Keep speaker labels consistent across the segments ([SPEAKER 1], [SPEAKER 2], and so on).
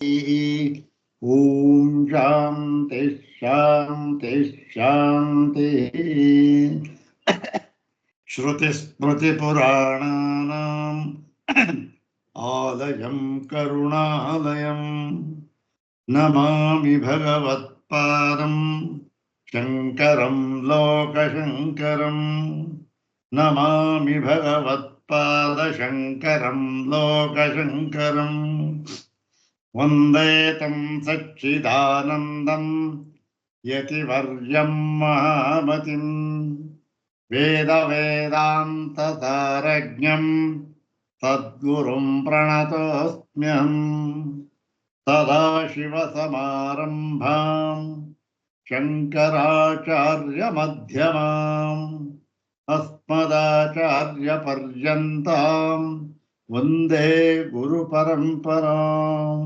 [SPEAKER 1] ಓಂ ಶಾಂತಿ ಶಾಂತಿ ಶಾಂತಿ. ಶ್ರುತಿ ಸ್ಮೃತಿ ಪುರಾಣಾನಾಂ ಆಲಯಂ ಕರುಣಾಲಯಂ ನಮಾಮಿ ಭಗವತ್ಪಾದಂ ಶಂಕರಂ ಲೋಕಶಂಕರಂ. ನಮಾಮಿ ಭಗವತ್ಪಾದ ಶಂಕರಂ ಲೋಕಶಂಕರಂ. ವಂದೇ ತಂ ಸಚ್ಚಿದಾನಂದಂ ಯತಿವರ್ಯಂ ಮಹಾಮತಿಂ ವೇದ ವೇದಾಂತ ತಾರಜ್ಞಂ ಸದ್ಗುರುಂ ಪ್ರಣತೋಸ್ಮ್ಯಹಂ. ಸದಾಶಿವಸಮಾರಂಭಾಂ ಶಂಕರಾಚಾರ್ಯಮಧ್ಯಮಾಂ ಅಸ್ಮದಾಚಾರ್ಯಪರ್ಯಂತಾಂ ವಂದೇ ಗುರುಪರಂಪರಾಂ.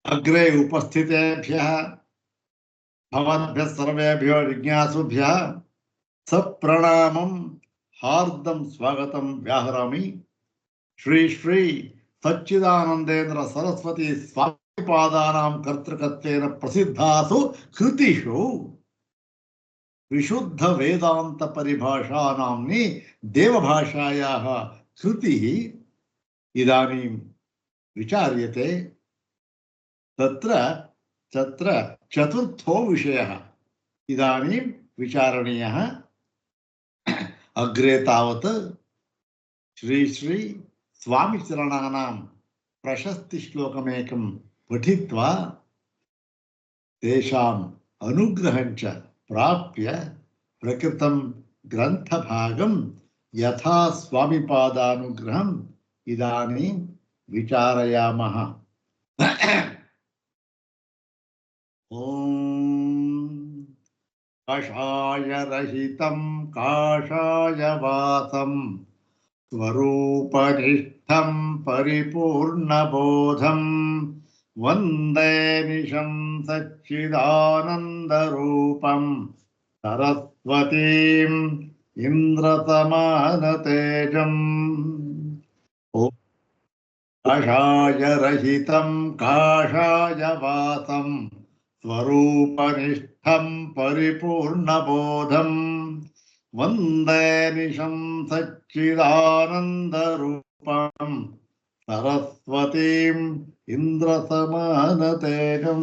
[SPEAKER 1] ಅಗ್ರೆ ಉಪಸ್ಥಿತೇಭ್ಯಃ ಭವದ್ಭ್ಯಃ ಸರ್ವೇಭ್ಯೋ ಜಿಜ್ಞಾಸುಭ್ಯಃ ಸಪ್ರಣಾಮಂ ಹಾರ್ದಂ ಸ್ವಾಗತಂ ವ್ಯಾಹರಾಮಿ. ಶ್ರೀ ಶ್ರೀ ಸಚ್ಚಿದಾನಂದೇಂದ್ರ ಸರಸ್ವತಿ ಸ್ವಾಮಿಪಾದಾನಾಂ ಕರ್ತೃಕತ್ವೇನ ಪ್ರಸಿದ್ಧಾಸು ಕೃತಿಷು ವಿಶುದ್ಧ ವೇದಾಂತ ಪರಿಭಾಷಾ ನಾಮ್ನಿ ದೇವಭಾಷಾಯಾಃ ಕೃತಿಃ ಇದಾನೀಂ ವಿಚಾರ್ಯತೆ. ತತ್ರ ಚತುರ್ಥೋ ವಿಷಯಃ ಇದಾನೀಂ ವಿಚಾರಣೀಯಃ. ಅಗ್ರೆ ತಾವತ್ ಶ್ರೀ ಶ್ರೀ ಸ್ವಾಮಿ ಚರಣಾನಾಂ ಪ್ರಶಸ್ತಿ ಶ್ಲೋಕಮೇಕಂ ಪಠಿತ್ವಾ ತೇಷಾಂ ಅನುಗ್ರಹಂಚ ಪ್ರಾಪ್ಯ ಪ್ರಕೃತಂ ಗ್ರಂಥಭಾಗಂ ಯಥಾ ಸ್ವಾಮಿಪಾದಾನುಗ್ರಹಂ ಇದಾನೀಂ ವಿಚಾರಯಾಮಃ. ಓಂ ಕಷಾಯರಹಿತಂ ಕಾಷಾಯವಾಸಂ ಸ್ವರೂಪನಿಷ್ಠಂ ಪರಿಪೂರ್ಣಬೋಧಂ ವಂದೇ ನಿಶಂ ಸಚ್ಚಿದಾನಂದರೂಪಂ ಸರಸ್ವತೀಂ ಇಂದ್ರಸಮಾನತೇಜಂ. ಕಾಷಾಯರಹಿತಂ ಕಾಷಾಯವಾಸಂ ಸ್ವರೂಪನಿಷ್ಠಂ ಪರಿಪೂರ್ಣಬೋಧಂ ವಂದೇ ನಿಶಂ ಸಚ್ಚಿದಾನಂದರೂಪಂ ಸರಸ್ವತೀಂ ಇಂದ್ರಸಮಾನತೇಜಂ.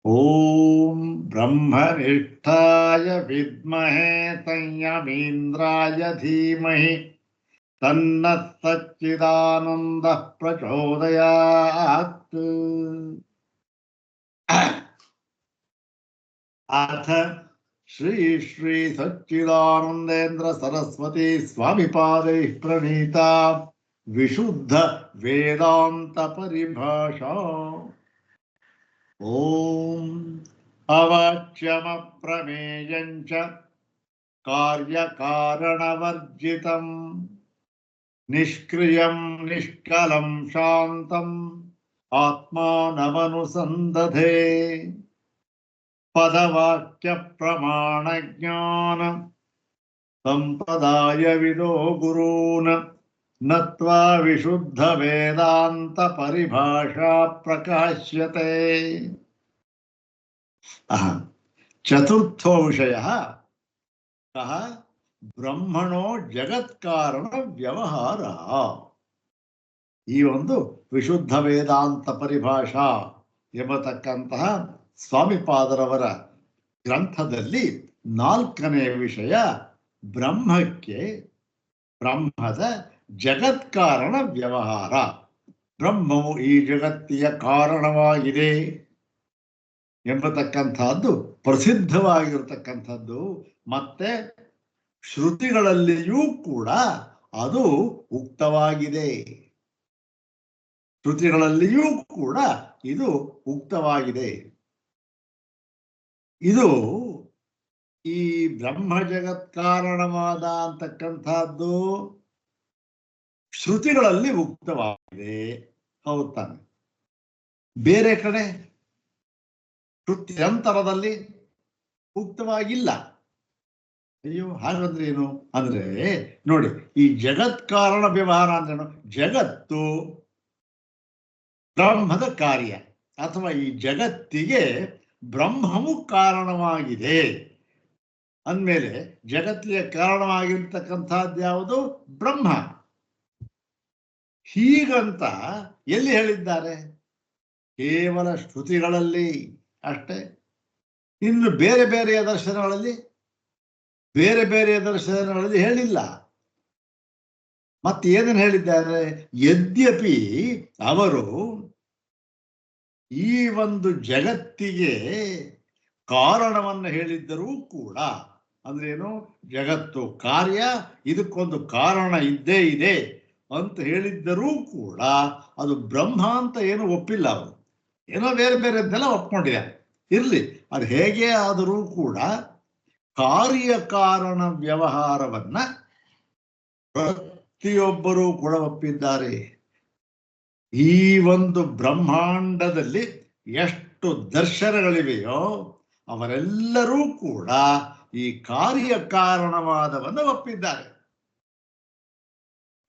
[SPEAKER 1] ಓಂ ಬ್ರಹ್ಮನಿಷ್ಠಾಯ ವಿದ್ಮಹೇ ಸಂಯಮೀಂದ್ರಾಯ ಧೀಮಹಿ ತನ್ನಃ ಸಚ್ಚಿದಾನಂದಃ ಪ್ರಚೋದಯಾತ್. ಅಥ ಶ್ರೀ ಶ್ರೀ ಸಚ್ಚಿದಾನಂದೇಂದ್ರ ಸರಸ್ವತಿ ಸ್ವಾಮಿಪಾದೈಃ ಪ್ರಣೀತಾ ವಿಶುದ್ಧ ವೇದಾಂತ ಪರಿಭಾಷಾ. ಓಂ ಅವಾಚ್ಯಮಪ್ರಮೇಯಂಚ ಕಾರ್ಯಕಾರಣವರ್ಜಿತಂ ನಿಷ್ಕ್ರಿಯಂ ನಿಷ್ಕಲಂ ಶಾಂತಂ ಆತ್ಮಾನಮನುಸಂದಧೇ. ಪದವಾಕ್ಯ ಪ್ರಮಾಣ ಜ್ಞಾನ ಸಂಪ್ರದಾಯ ವಿದೋ ಗುರೂನ್ ನತ್ವಾ ವಿಶುದ್ಧ ವೇದಾಂತ ಪರಿಭಾಷಾ ಪ್ರಕಾಶ್ಯತೆ. ಚತುರ್ಥೋ ವಿಷಯಃ ಸಹ ಬ್ರಹ್ಮಣೋ ಜಗತ್ಕಾರಣ ವ್ಯವಹಾರ. ಈ ಒಂದು ವಿಶುದ್ಧ ವೇದಾಂತ ಪರಿಭಾಷಾ ಎಂಬತಕ್ಕಂತಹ ಸ್ವಾಮಿಪಾದರವರ ಗ್ರಂಥದಲ್ಲಿ 4ನೇ ವಿಷಯ ಬ್ರಹ್ಮಕ್ಕೆ, ಬ್ರಹ್ಮದ ಜಗತ್ಕಾರಣ ವ್ಯವಹಾರ. ಬ್ರಹ್ಮವು ಈ ಜಗತ್ತಿಯ ಕಾರಣವಾಗಿದೆ ಎಂಬತಕ್ಕಂಥದ್ದು ಪ್ರಸಿದ್ಧವಾಗಿರತಕ್ಕಂಥದ್ದು. ಮತ್ತೆ ಶ್ರುತಿಗಳಲ್ಲಿಯೂ ಕೂಡ ಅದು ಉಕ್ತವಾಗಿದೆ. ಶ್ರುತಿಗಳಲ್ಲಿಯೂ ಕೂಡ ಇದು ಉಕ್ತವಾಗಿದೆ. ಇದು ಈ ಬ್ರಹ್ಮ ಜಗತ್ಕಾರಣವಾದ ಅಂತಕ್ಕಂಥದ್ದು ಶ್ರುತಿಗಳಲ್ಲಿ ಉಕ್ತವಾಗಿದೆ. ಹೌದು ತಾನೆ? ಬೇರೆ ಕಡೆ ಶ್ರುತ್ಯಂತರದಲ್ಲಿ ಉಕ್ತವಾಗಿಲ್ಲ. ಅಯ್ಯೋ ಹಾಗಂದ್ರೆ ಏನು ಅಂದ್ರೆ ನೋಡಿ, ಈ ಜಗತ್ ಕಾರಣ ವ್ಯವಹಾರ ಅಂದ್ರೇನು? ಜಗತ್ತು ಬ್ರಹ್ಮದ ಕಾರ್ಯ, ಅಥವಾ ಈ ಜಗತ್ತಿಗೆ ಬ್ರಹ್ಮವು ಕಾರಣವಾಗಿದೆ ಅಂದಮೇಲೆ ಜಗತ್ತಿಗೆ ಕಾರಣವಾಗಿರ್ತಕ್ಕಂಥದ್ದು ಯಾವುದು? ಬ್ರಹ್ಮ. ಹೀಗಂತ ಎಲ್ಲಿ ಹೇಳಿದ್ದಾರೆ? ಕೇವಲ ಶ್ರುತಿಗಳಲ್ಲಿ ಅಷ್ಟೇ. ಇನ್ನು ಬೇರೆ ಬೇರೆಯ ದರ್ಶನಗಳಲ್ಲಿ ಹೇಳಿಲ್ಲ. ಮತ್ತೆ ಏನನ್ನು ಹೇಳಿದ್ದಾರೆ? ಯದ್ಯಪಿ ಅವರು ಈ ಒಂದು ಜಗತ್ತಿಗೆ ಕಾರಣವನ್ನು ಹೇಳಿದ್ದರೂ ಕೂಡ, ಅಂದ್ರೇನು? ಜಗತ್ತು ಕಾರ್ಯ, ಇದಕ್ಕೊಂದು ಕಾರಣ ಇದ್ದೇ ಇದೆ ಅಂತ ಹೇಳಿದ್ದರೂ ಕೂಡ ಅದು ಬ್ರಹ್ಮ ಅಂತ ಏನು ಒಪ್ಪಿಲ್ಲ ಅವರು. ಏನೋ ಬೇರೆ ಬೇರೆದ್ದೆಲ್ಲ ಒಪ್ಕೊಂಡಿದ್ದಾರೆ. ಇರ್ಲಿ, ಅದು ಹೇಗೆ ಆದರೂ ಕೂಡ ಕಾರ್ಯಕಾರಣ ವ್ಯವಹಾರವನ್ನ ಪ್ರತಿಯೊಬ್ಬರೂ ಕೂಡ ಒಪ್ಪಿದ್ದಾರೆ. ಈ ಒಂದು ಬ್ರಹ್ಮಾಂಡದಲ್ಲಿ ಎಷ್ಟು ದರ್ಶನಗಳಿವೆಯೋ ಅವರೆಲ್ಲರೂ ಕೂಡ ಈ ಕಾರ್ಯಕಾರಣವಾದವನ್ನು ಒಪ್ಪಿದ್ದಾರೆ.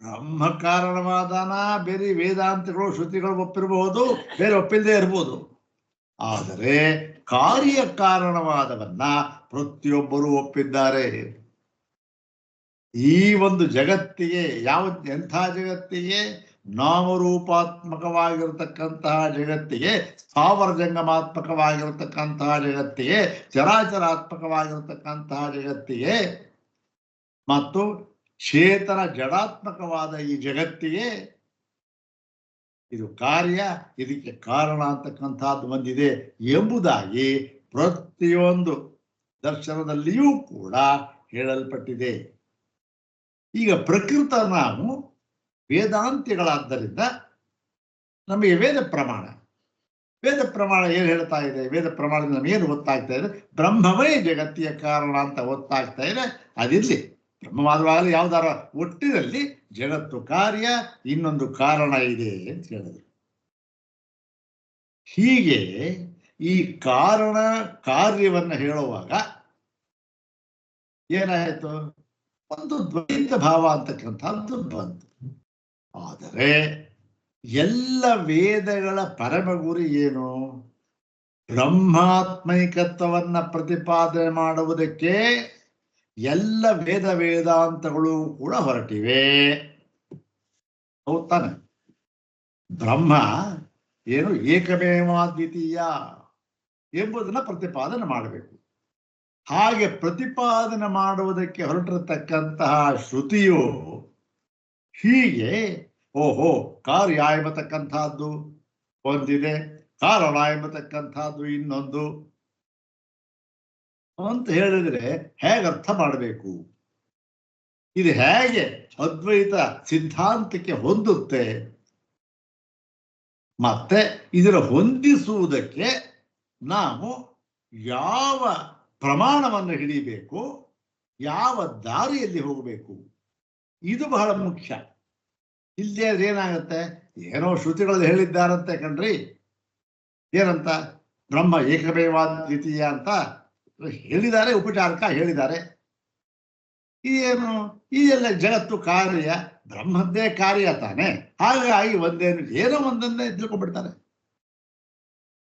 [SPEAKER 1] ಬ್ರಹ್ಮ ಕಾರಣವಾದನ ಬೇರೆ ವೇದಾಂತಗಳು ಶ್ರುತಿಗಳು ಒಪ್ಪಿರಬಹುದು, ಬೇರೆ ಒಪ್ಪಿಲ್ಲದೆ ಇರಬಹುದು. ಆದರೆ ಕಾರ್ಯಕಾರಣವಾದವನ್ನ ಪ್ರತಿಯೊಬ್ಬರೂ ಒಪ್ಪಿದ್ದಾರೆ. ಈ ಒಂದು ಜಗತ್ತಿಗೆ ಎಂಥ ಜಗತ್ತಿಗೆ? ನಾಮರೂಪಾತ್ಮಕವಾಗಿರತಕ್ಕಂತಹ ಜಗತ್ತಿಗೆ, ಸ್ಥಾವರ ಜಂಗಮಾತ್ಮಕವಾಗಿರತಕ್ಕಂತಹ ಜಗತ್ತಿಗೆ, ಚರಾಚರಾತ್ಮಕವಾಗಿರತಕ್ಕಂತಹ ಜಗತ್ತಿಗೆ, ಮತ್ತು ಚೇತನ ಜಡಾತ್ಮಕವಾದ ಈ ಜಗತ್ತಿಗೆ ಇದು ಕಾರ್ಯ, ಇದಕ್ಕೆ ಕಾರಣ ಅಂತಕ್ಕಂಥದ್ದು ಬಂದಿದೆ ಎಂಬುದಾಗಿ ಪ್ರತಿಯೊಂದು ದರ್ಶನದಲ್ಲಿಯೂ ಕೂಡ ಹೇಳಲ್ಪಟ್ಟಿದೆ. ಈಗ ಪ್ರಕೃತ ನಾವು ವೇದಾಂತಿಗಳಾದ್ದರಿಂದ ನಮಗೆ ವೇದ ಪ್ರಮಾಣ ಏನು ಹೇಳ್ತಾ ಇದೆ? ವೇದ ಪ್ರಮಾಣದಿಂದ ನಮಗೇನು ಗೊತ್ತಾಗ್ತಾ ಇದೆ? ಬ್ರಹ್ಮವೇ ಜಗತ್ತಿಯ ಕಾರಣ ಅಂತ ಗೊತ್ತಾಗ್ತಾ ಇದೆ. ಅದಿರಲಿ, ಬ್ರಹ್ಮವಾದವಾಗಲಿ ಯಾವ್ದಾರ ಒಟ್ಟಿನಲ್ಲಿ ಜಗತ್ತು ಕಾರ್ಯ, ಇನ್ನೊಂದು ಕಾರಣ ಇದೆ ಅಂತ ಹೇಳಿದ್ರು. ಹೀಗೆ ಈ ಕಾರಣ ಕಾರ್ಯವನ್ನು ಹೇಳುವಾಗ ಏನಾಯಿತು? ಒಂದು ದ್ವೈತ ಭಾವ ಅಂತಕ್ಕಂಥದ್ದು ಬಂತು. ಆದರೆ ಎಲ್ಲ ವೇದಗಳ ಪರಮ ಗುರಿ ಏನು? ಬ್ರಹ್ಮಾತ್ಮೈಕತ್ವವನ್ನ ಪ್ರತಿಪಾದನೆ ಮಾಡುವುದಕ್ಕೆ ಎಲ್ಲ ವೇದಾಂತಗಳು ಕೂಡ ಹೊರಟಿವೆ. ಹೌದಾನೆ? ಬ್ರಹ್ಮ ಏನು? ಏಕಮೇವಾದ್ವಿತೀಯ ಎಂಬುದನ್ನ ಪ್ರತಿಪಾದನೆ ಮಾಡಬೇಕು. ಹಾಗೆ ಪ್ರತಿಪಾದನೆ ಮಾಡುವುದಕ್ಕೆ ಹೊರಟಿರತಕ್ಕಂತಹ ಶ್ರುತಿಯು ಹೀಗೆ ಓಹೋ ಕಾರ್ಯ ಎಂಬತಕ್ಕಂಥದ್ದು ಒಂದಿದೆ, ಕಾರಣ ಎಂಬತಕ್ಕಂಥದ್ದು ಇನ್ನೊಂದು ಅಂತ ಹೇಳಿದ್ರೆ ಹೇಗೆ ಅರ್ಥ ಮಾಡಬೇಕು? ಇದು ಹೇಗೆ ಅದ್ವೈತ ಸಿದ್ಧಾಂತಕ್ಕೆ ಹೊಂದುತ್ತೆ? ಮತ್ತೆ ಇದರ ಹೊಂದಿಸುವುದಕ್ಕೆ ನಾವು ಯಾವ ಪ್ರಮಾಣವನ್ನು ಹಿಡಿಬೇಕು, ಯಾವ ದಾರಿಯಲ್ಲಿ ಹೋಗಬೇಕು, ಇದು ಬಹಳ ಮುಖ್ಯ. ಇಲ್ಲದೆ ಅದೇನಾಗತ್ತೆ? ಏನೋ ಶ್ರುತಿಗಳಲ್ಲಿ ಹೇಳಿದ್ದಾರಂತೆ ಕಣ್ರಿ, ಏನಂತ? ಬ್ರಹ್ಮ ಏಕಮೇವಾದ್ವಿತೀಯ ಅಂತ ಹೇಳಿದ್ದಾರೆ, ಉಪಚಾರಕ ಹೇಳಿದ್ದಾರೆ. ಏನು? ಇದೆಲ್ಲ ಜಗತ್ತು ಕಾರ್ಯ, ಬ್ರಹ್ಮದ್ದೇ ಕಾರ್ಯ ತಾನೆ, ಹಾಗಾಗಿ ಏನೋ ಒಂದನ್ನೇ ತಿಳ್ಕೊಂಡ್ಬಿಡ್ತಾರೆ.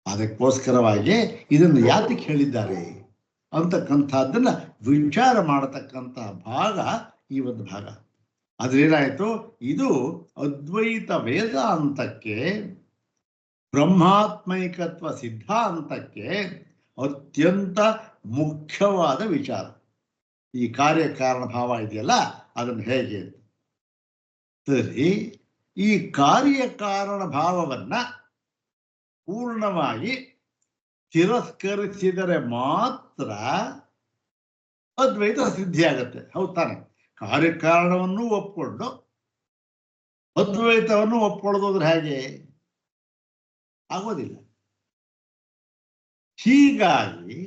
[SPEAKER 1] ಅದಕ್ಕೋಸ್ಕರವಾಗಿ ಇದನ್ನು ಯಾತಕ್ಕೆ ಹೇಳಿದ್ದಾರೆ ಅಂತಕ್ಕಂಥದ್ದನ್ನ ವಿಚಾರ ಮಾಡತಕ್ಕಂಥ ಭಾಗ ಈ ಒಂದು ಭಾಗ. ಅದ್ರೇನಾಯ್ತು? ಇದು ಅದ್ವೈತ ವೇದಾಂತಕ್ಕೆ, ಬ್ರಹ್ಮಾತ್ಮೈಕತ್ವ ಸಿದ್ಧಾಂತಕ್ಕೆ ಅತ್ಯಂತ ಮುಖ್ಯವಾದ ವಿಚಾರ. ಈ ಕಾರ್ಯಕಾರಣ ಭಾವ ಇದೆಯಲ್ಲ, ಅದನ್ನು ಹೇಗೆ? ಸರಿ, ಈ ಕಾರ್ಯಕಾರಣ ಭಾವವನ್ನ ಪೂರ್ಣವಾಗಿ ತಿರಸ್ಕರಿಸಿದರೆ ಮಾತ್ರ ಅದ್ವೈತ ಸಿದ್ಧಿಯಾಗತ್ತೆ. ಹೌದು ತಾನೆ? ಕಾರ್ಯಕಾರಣವನ್ನು ಒಪ್ಕೊಂಡು ಅದ್ವೈತವನ್ನು ಒಪ್ಕೊಳ್ಳೋದ್ರೆ ಹೇಗೆ? ಆಗೋದಿಲ್ಲ. ಹೀಗಾಗಿ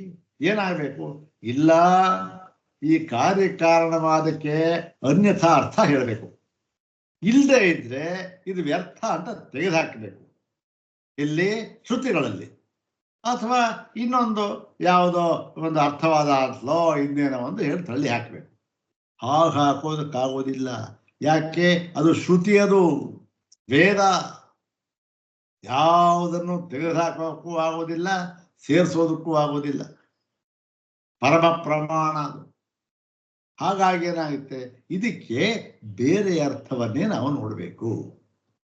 [SPEAKER 1] ಏನಾಗಬೇಕು? ಇಲ್ಲ, ಈ ಕಾರ್ಯಕಾರಣವಾದಕ್ಕೆ ಅನ್ಯಥಾ ಅರ್ಥ ಹೇಳಬೇಕು. ಇಲ್ಲದೆ ಇದ್ರೆ ಇದು ವ್ಯರ್ಥ ಅಂತ ತೆಗೆದುಹಾಕಬೇಕು. ಇಲ್ಲಿ ಶ್ರುತಿಗಳಲ್ಲಿ ಅಥವಾ ಇನ್ನೊಂದು ಯಾವುದೋ ಒಂದು ಅರ್ಥವಾದ ಅಂತಲೋ ಇನ್ನೇನೋ ಒಂದು ಹೇಳಿ ತಳ್ಳಿ ಹಾಕಬೇಕು. ಹಾಗೆ ಹಾಕೋದಕ್ಕಾಗೋದಿಲ್ಲ. ಯಾಕೆ? ಅದು ಶ್ರುತಿ, ಅದು ವೇದ. ಯಾವುದನ್ನು ತೆಗೆದುಹಾಕೋಕ್ಕೂ ಆಗೋದಿಲ್ಲ, ಸೇರಿಸೋದಕ್ಕೂ ಆಗೋದಿಲ್ಲ. ಪರಮ ಪ್ರಮಾಣ ಅದು. ಹಾಗಾಗಿ ಏನಾಗುತ್ತೆ, ಇದಕ್ಕೆ ಬೇರೆ ಅರ್ಥವನ್ನೇ ನಾವು ನೋಡಬೇಕು.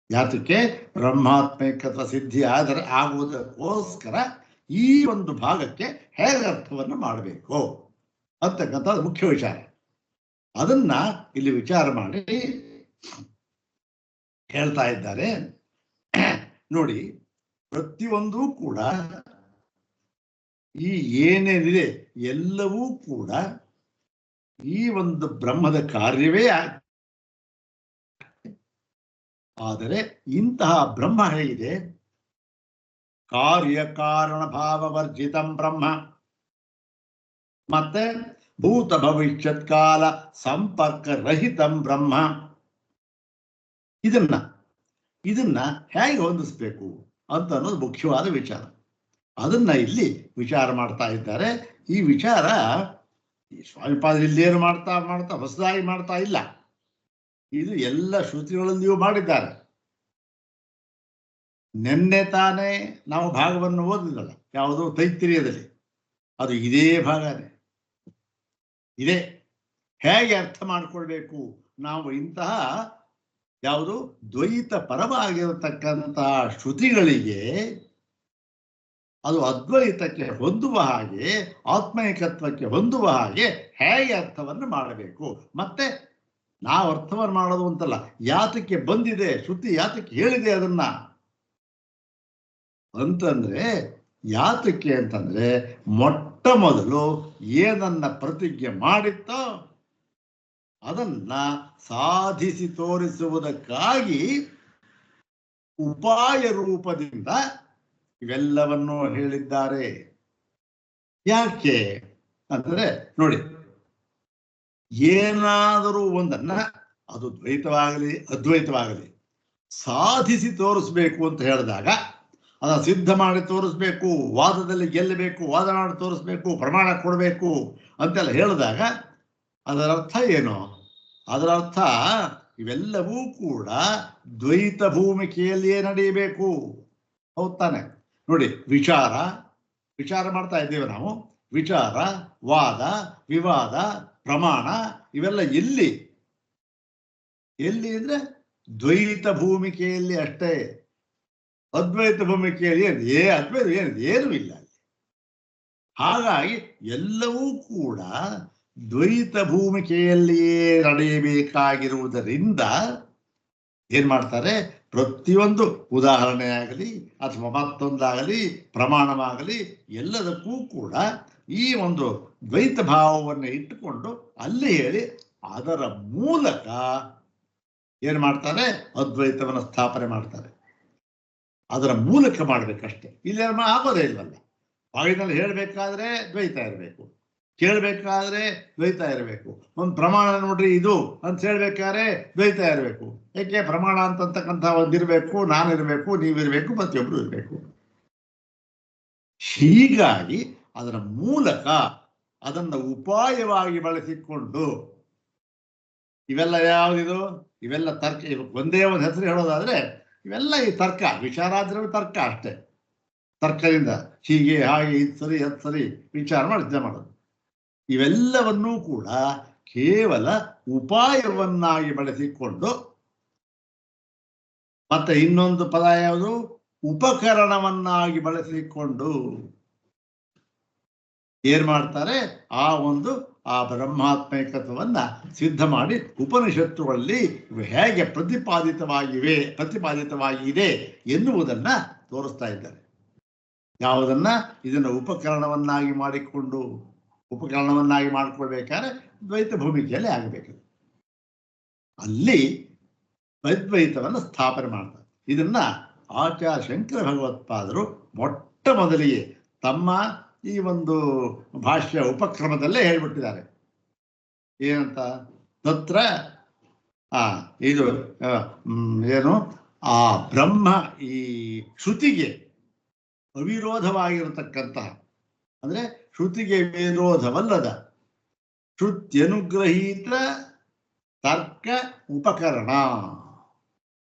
[SPEAKER 1] ಯಾತಕ್ಕೆ? ಬ್ರಹ್ಮಾತ್ಮೈಕತ್ವ ಸಿದ್ಧಿ ಆದರೆ ಆಗುವುದಕ್ಕೋಸ್ಕರ ಈ ಒಂದು ಭಾಗಕ್ಕೆ ಹೇಗೆ ಅರ್ಥವನ್ನು ಮಾಡಬೇಕು ಅಂತಕ್ಕಂಥದ್ದು ಮುಖ್ಯ ವಿಚಾರ. ಅದನ್ನ ಇಲ್ಲಿ ವಿಚಾರ ಮಾಡಿ ಹೇಳ್ತಾ ಇದ್ದಾರೆ. ನೋಡಿ, ಪ್ರತಿಯೊಂದೂ ಕೂಡ ಈ ಏನೇನಿದೆ ಎಲ್ಲವೂ ಕೂಡ ಈ ಒಂದು ಬ್ರಹ್ಮದ ಕಾರ್ಯವೇ ಆದರೆ ಇಂತಹ ಬ್ರಹ್ಮ ಹೇಗಿದೆ? ಕಾರ್ಯಕಾರಣ ಭಾವವರ್ಜಿತಂ ಬ್ರಹ್ಮ, ಮತ್ತೆ ಭೂತ ಭವಿಷ್ಯತ್ ಕಾಲ ಸಂಪರ್ಕ ರಹಿತಂ ಬ್ರಹ್ಮ. ಇದನ್ನ ಹೇಗೆ ಹೊಂದಿಸ್ಬೇಕು ಅಂತ ಅನ್ನೋದು ಮುಖ್ಯವಾದ ವಿಚಾರ. ಅದನ್ನ ಇಲ್ಲಿ ವಿಚಾರ ಮಾಡ್ತಾ ಇದ್ದಾರೆ. ಈ ವಿಚಾರ ಸ್ವಾಮಿಪಾದ ಇಲ್ಲೇನು ಮಾಡ್ತಾ ಹೊಸದಾಗಿ ಮಾಡ್ತಾ ಇಲ್ಲ. ಇದು ಎಲ್ಲ ಶ್ರುತಿಗಳಲ್ಲಿಯೂ ಮಾಡಿದ್ದಾರೆ. ನಿನ್ನೆ ತಾನೇ ನಾವು ಭಾಗವನ್ನು ಓದಿದಲ್ಲ, ಯಾವುದೋ ತೈತ್ತಿರೀಯದಲ್ಲಿ, ಅದು ಇದೇ ಭಾಗನೇ ಇದೆ. ಹೇಗೆ ಅರ್ಥ ಮಾಡಿಕೊಳ್ಬೇಕು ನಾವು? ಇಂತಹ ಯಾವುದು ದ್ವೈತ ಪರವಾಗಿರತಕ್ಕಂತಹ ಶ್ರುತಿಗಳಿಗೆ ಅದು ಅದ್ವೈತಕ್ಕೆ ಹೊಂದುವ ಹಾಗೆ, ಆತ್ಮೈಕತ್ವಕ್ಕೆ ಹೊಂದುವ ಹಾಗೆ ಹೇಗೆ ಅರ್ಥವನ್ನು ಮಾಡಬೇಕು. ಮತ್ತೆ ನಾವು ಅರ್ಥವನ್ನು ಮಾಡೋದು ಅಂತಲ್ಲ, ಯಾತಕ್ಕೆ ಬಂದಿದೆ ಶ್ರುತಿ, ಯಾತಕ್ಕೆ ಹೇಳಿದೆ ಅದನ್ನ ಅಂತಂದ್ರೆ, ಯಾತಕ್ಕೆ ಅಂತಂದ್ರೆ ಮೊಟ್ಟ ಮೊದಲು ಏನನ್ನ ಪ್ರತಿಜ್ಞೆ ಮಾಡಿತ್ತೋ ಅದನ್ನ ಸಾಧಿಸಿ ತೋರಿಸುವುದಕ್ಕಾಗಿ ಉಪಾಯ ರೂಪದಿಂದ ಇವೆಲ್ಲವನ್ನೂ ಹೇಳಿದ್ದಾರೆ. ಯಾಕೆ ಅಂದ್ರೆ ನೋಡಿ, ಏನಾದರೂ ಒಂದನ್ನ, ಅದು ದ್ವೈತವಾಗಲಿ ಅದ್ವೈತವಾಗಲಿ, ಸಾಧಿಸಿ ತೋರಿಸ್ಬೇಕು ಅಂತ ಹೇಳಿದಾಗ ಅದನ್ನು ಸಿದ್ಧ ಮಾಡಿ ತೋರಿಸ್ಬೇಕು, ವಾದದಲ್ಲಿ ಗೆಲ್ಲಬೇಕು, ವಾದ ಮಾಡಿ ತೋರಿಸ್ಬೇಕು, ಪ್ರಮಾಣ ಕೊಡಬೇಕು ಅಂತೆಲ್ಲ ಹೇಳಿದಾಗ ಅದರ ಅರ್ಥ ಏನು? ಅದರ ಅರ್ಥ ಇವೆಲ್ಲವೂ ಕೂಡ ದ್ವೈತ ಭೂಮಿಕೆಯಲ್ಲಿಯೇ ನಡೆಯಬೇಕು. ಹೌದ್ ತಾನೆ? ನೋಡಿ, ವಿಚಾರ ಮಾಡ್ತಾ ಇದ್ದೇವೆ ನಾವು. ವಿಚಾರ, ವಾದ, ವಿವಾದ, ಪ್ರಮಾಣ ಇವೆಲ್ಲ ಎಲ್ಲಿ ಅಂದ್ರೆ ದ್ವೈತ ಭೂಮಿಕೆಯಲ್ಲಿ ಅಷ್ಟೇ. ಅದ್ವೈತ ಭೂಮಿಕೆಯಲ್ಲಿ ಅದ್ವೈತ ಏನೂ ಇಲ್ಲ ಅಲ್ಲಿ. ಹಾಗಾಗಿ ಎಲ್ಲವೂ ಕೂಡ ದ್ವೈತ ಭೂಮಿಕೆಯಲ್ಲಿಯೇ ನಡೆಯಬೇಕಾಗಿರುವುದರಿಂದ ಏನ್ ಮಾಡ್ತಾರೆ, ಪ್ರತಿಯೊಂದು ಉದಾಹರಣೆ ಆಗಲಿ ಅಥವಾ ಮತ್ತೊಂದಾಗಲಿ, ಪ್ರಮಾಣವಾಗಲಿ, ಎಲ್ಲದಕ್ಕೂ ಕೂಡ ಈ ಒಂದು ದ್ವೈತ ಭಾವವನ್ನು ಇಟ್ಟುಕೊಂಡು ಅಲ್ಲಿ ಹೇಳಿ ಅದರ ಮೂಲಕ ಏನ್ ಮಾಡ್ತಾರೆ, ಅದ್ವೈತವನ್ನು ಸ್ಥಾಪನೆ ಮಾಡ್ತಾರೆ. ಅದರ ಮೂಲಕ ಮಾಡ್ಬೇಕಷ್ಟೆ. ಇಲ್ಲಿ ಆಗೋದೇ ಇಲ್ವಲ್ಲ. ಬಾಯಿನಲ್ಲಿ ಹೇಳಬೇಕಾದ್ರೆ ದ್ವೈತ ಇರಬೇಕು, ಕೇಳಬೇಕಾದ್ರೆ ದ್ವೈತ ಇರಬೇಕು. ಒಂದು ಪ್ರಮಾಣ ನೋಡ್ರಿ ಇದು ಅಂತ ಹೇಳ್ಬೇಕಾದ್ರೆ ದ್ವೈತ ಇರಬೇಕು. ಯಾಕೆ? ಪ್ರಮಾಣ ಅಂತಕ್ಕಂಥ ಒಂದಿರಬೇಕು, ನಾನಿರಬೇಕು, ನೀವಿರಬೇಕು, ಪ್ರತಿಯೊಬ್ರು ಇರಬೇಕು. ಹೀಗಾಗಿ ಅದರ ಮೂಲಕ ಅದನ್ನ ಉಪಾಯವಾಗಿ ಬಳಸಿಕೊಂಡು ಇವೆಲ್ಲ ಯಾವುದಿದು, ಇವೆಲ್ಲ ತರ್ಕ. ಒಂದೇ ಒಂದು ಹೆಸರು ಹೇಳೋದಾದ್ರೆ ಇವೆಲ್ಲ ಈ ತರ್ಕ, ವಿಚಾರ ಆದ್ರೆ ತರ್ಕ ಅಷ್ಟೇ. ತರ್ಕದಿಂದ ಹೀಗೆ ಹಾಗೆ ಇದು ಸರಿ ಅದು ಸರಿ ವಿಚಾರ ಮಾಡಿ ಸಿದ್ಧ ಮಾಡೋದು. ಇವೆಲ್ಲವನ್ನೂ ಕೂಡ ಕೇವಲ ಉಪಾಯವನ್ನಾಗಿ ಬಳಸಿಕೊಂಡು, ಮತ್ತೆ ಇನ್ನೊಂದು ಪದ ಯಾವುದು, ಉಪಕರಣವನ್ನಾಗಿ ಬಳಸಿಕೊಂಡು ಏನ್ ಮಾಡ್ತಾರೆ, ಆ ಬ್ರಹ್ಮಾತ್ಮೈಕತ್ವವನ್ನ ಸಿದ್ಧ ಮಾಡಿ ಉಪನಿಷತ್ತುಗಳಲ್ಲಿ ಹೇಗೆ ಪ್ರತಿಪಾದಿತವಾಗಿದೆ ಎನ್ನುವುದನ್ನ ತೋರಿಸ್ತಾ ಇದ್ದಾರೆ. ಯಾವುದನ್ನ? ಇದನ್ನ ಉಪಕರಣವನ್ನಾಗಿ ಮಾಡಿಕೊಳ್ಬೇಕಾದ್ರೆ ದ್ವೈತ ಭೂಮಿಕೆಯಲ್ಲಿ ಆಗಬೇಕು. ಅಲ್ಲಿ ಅದ್ವೈತವನ್ನು ಸ್ಥಾಪನೆ ಮಾಡ್ತಾರೆ. ಇದನ್ನ ಆಚಾರ್ಯ ಶಂಕರ ಭಗವತ್ಪಾದರು ಮೊಟ್ಟ ಮೊದಲಿಗೆ ತಮ್ಮ ಈ ಒಂದು ಭಾಷ್ಯ ಉಪಕ್ರಮದಲ್ಲೇ ಹೇಳ್ಬಿಟ್ಟಿದ್ದಾರೆ. ಏನಂತ? ತತ್ರ ಇದು ಏನು, ಆ ಬ್ರಹ್ಮ ಈ ಶ್ರುತಿಗೆ ಅವಿರೋಧವಾಗಿರತಕ್ಕಂತಹ, ಅಂದ್ರೆ ಶ್ರುತಿಗೆ ವಿರೋಧವಲ್ಲದ ಶ್ರುತ್ಯನುಗ್ರಹೀತ ತರ್ಕ ಉಪಕರಣ.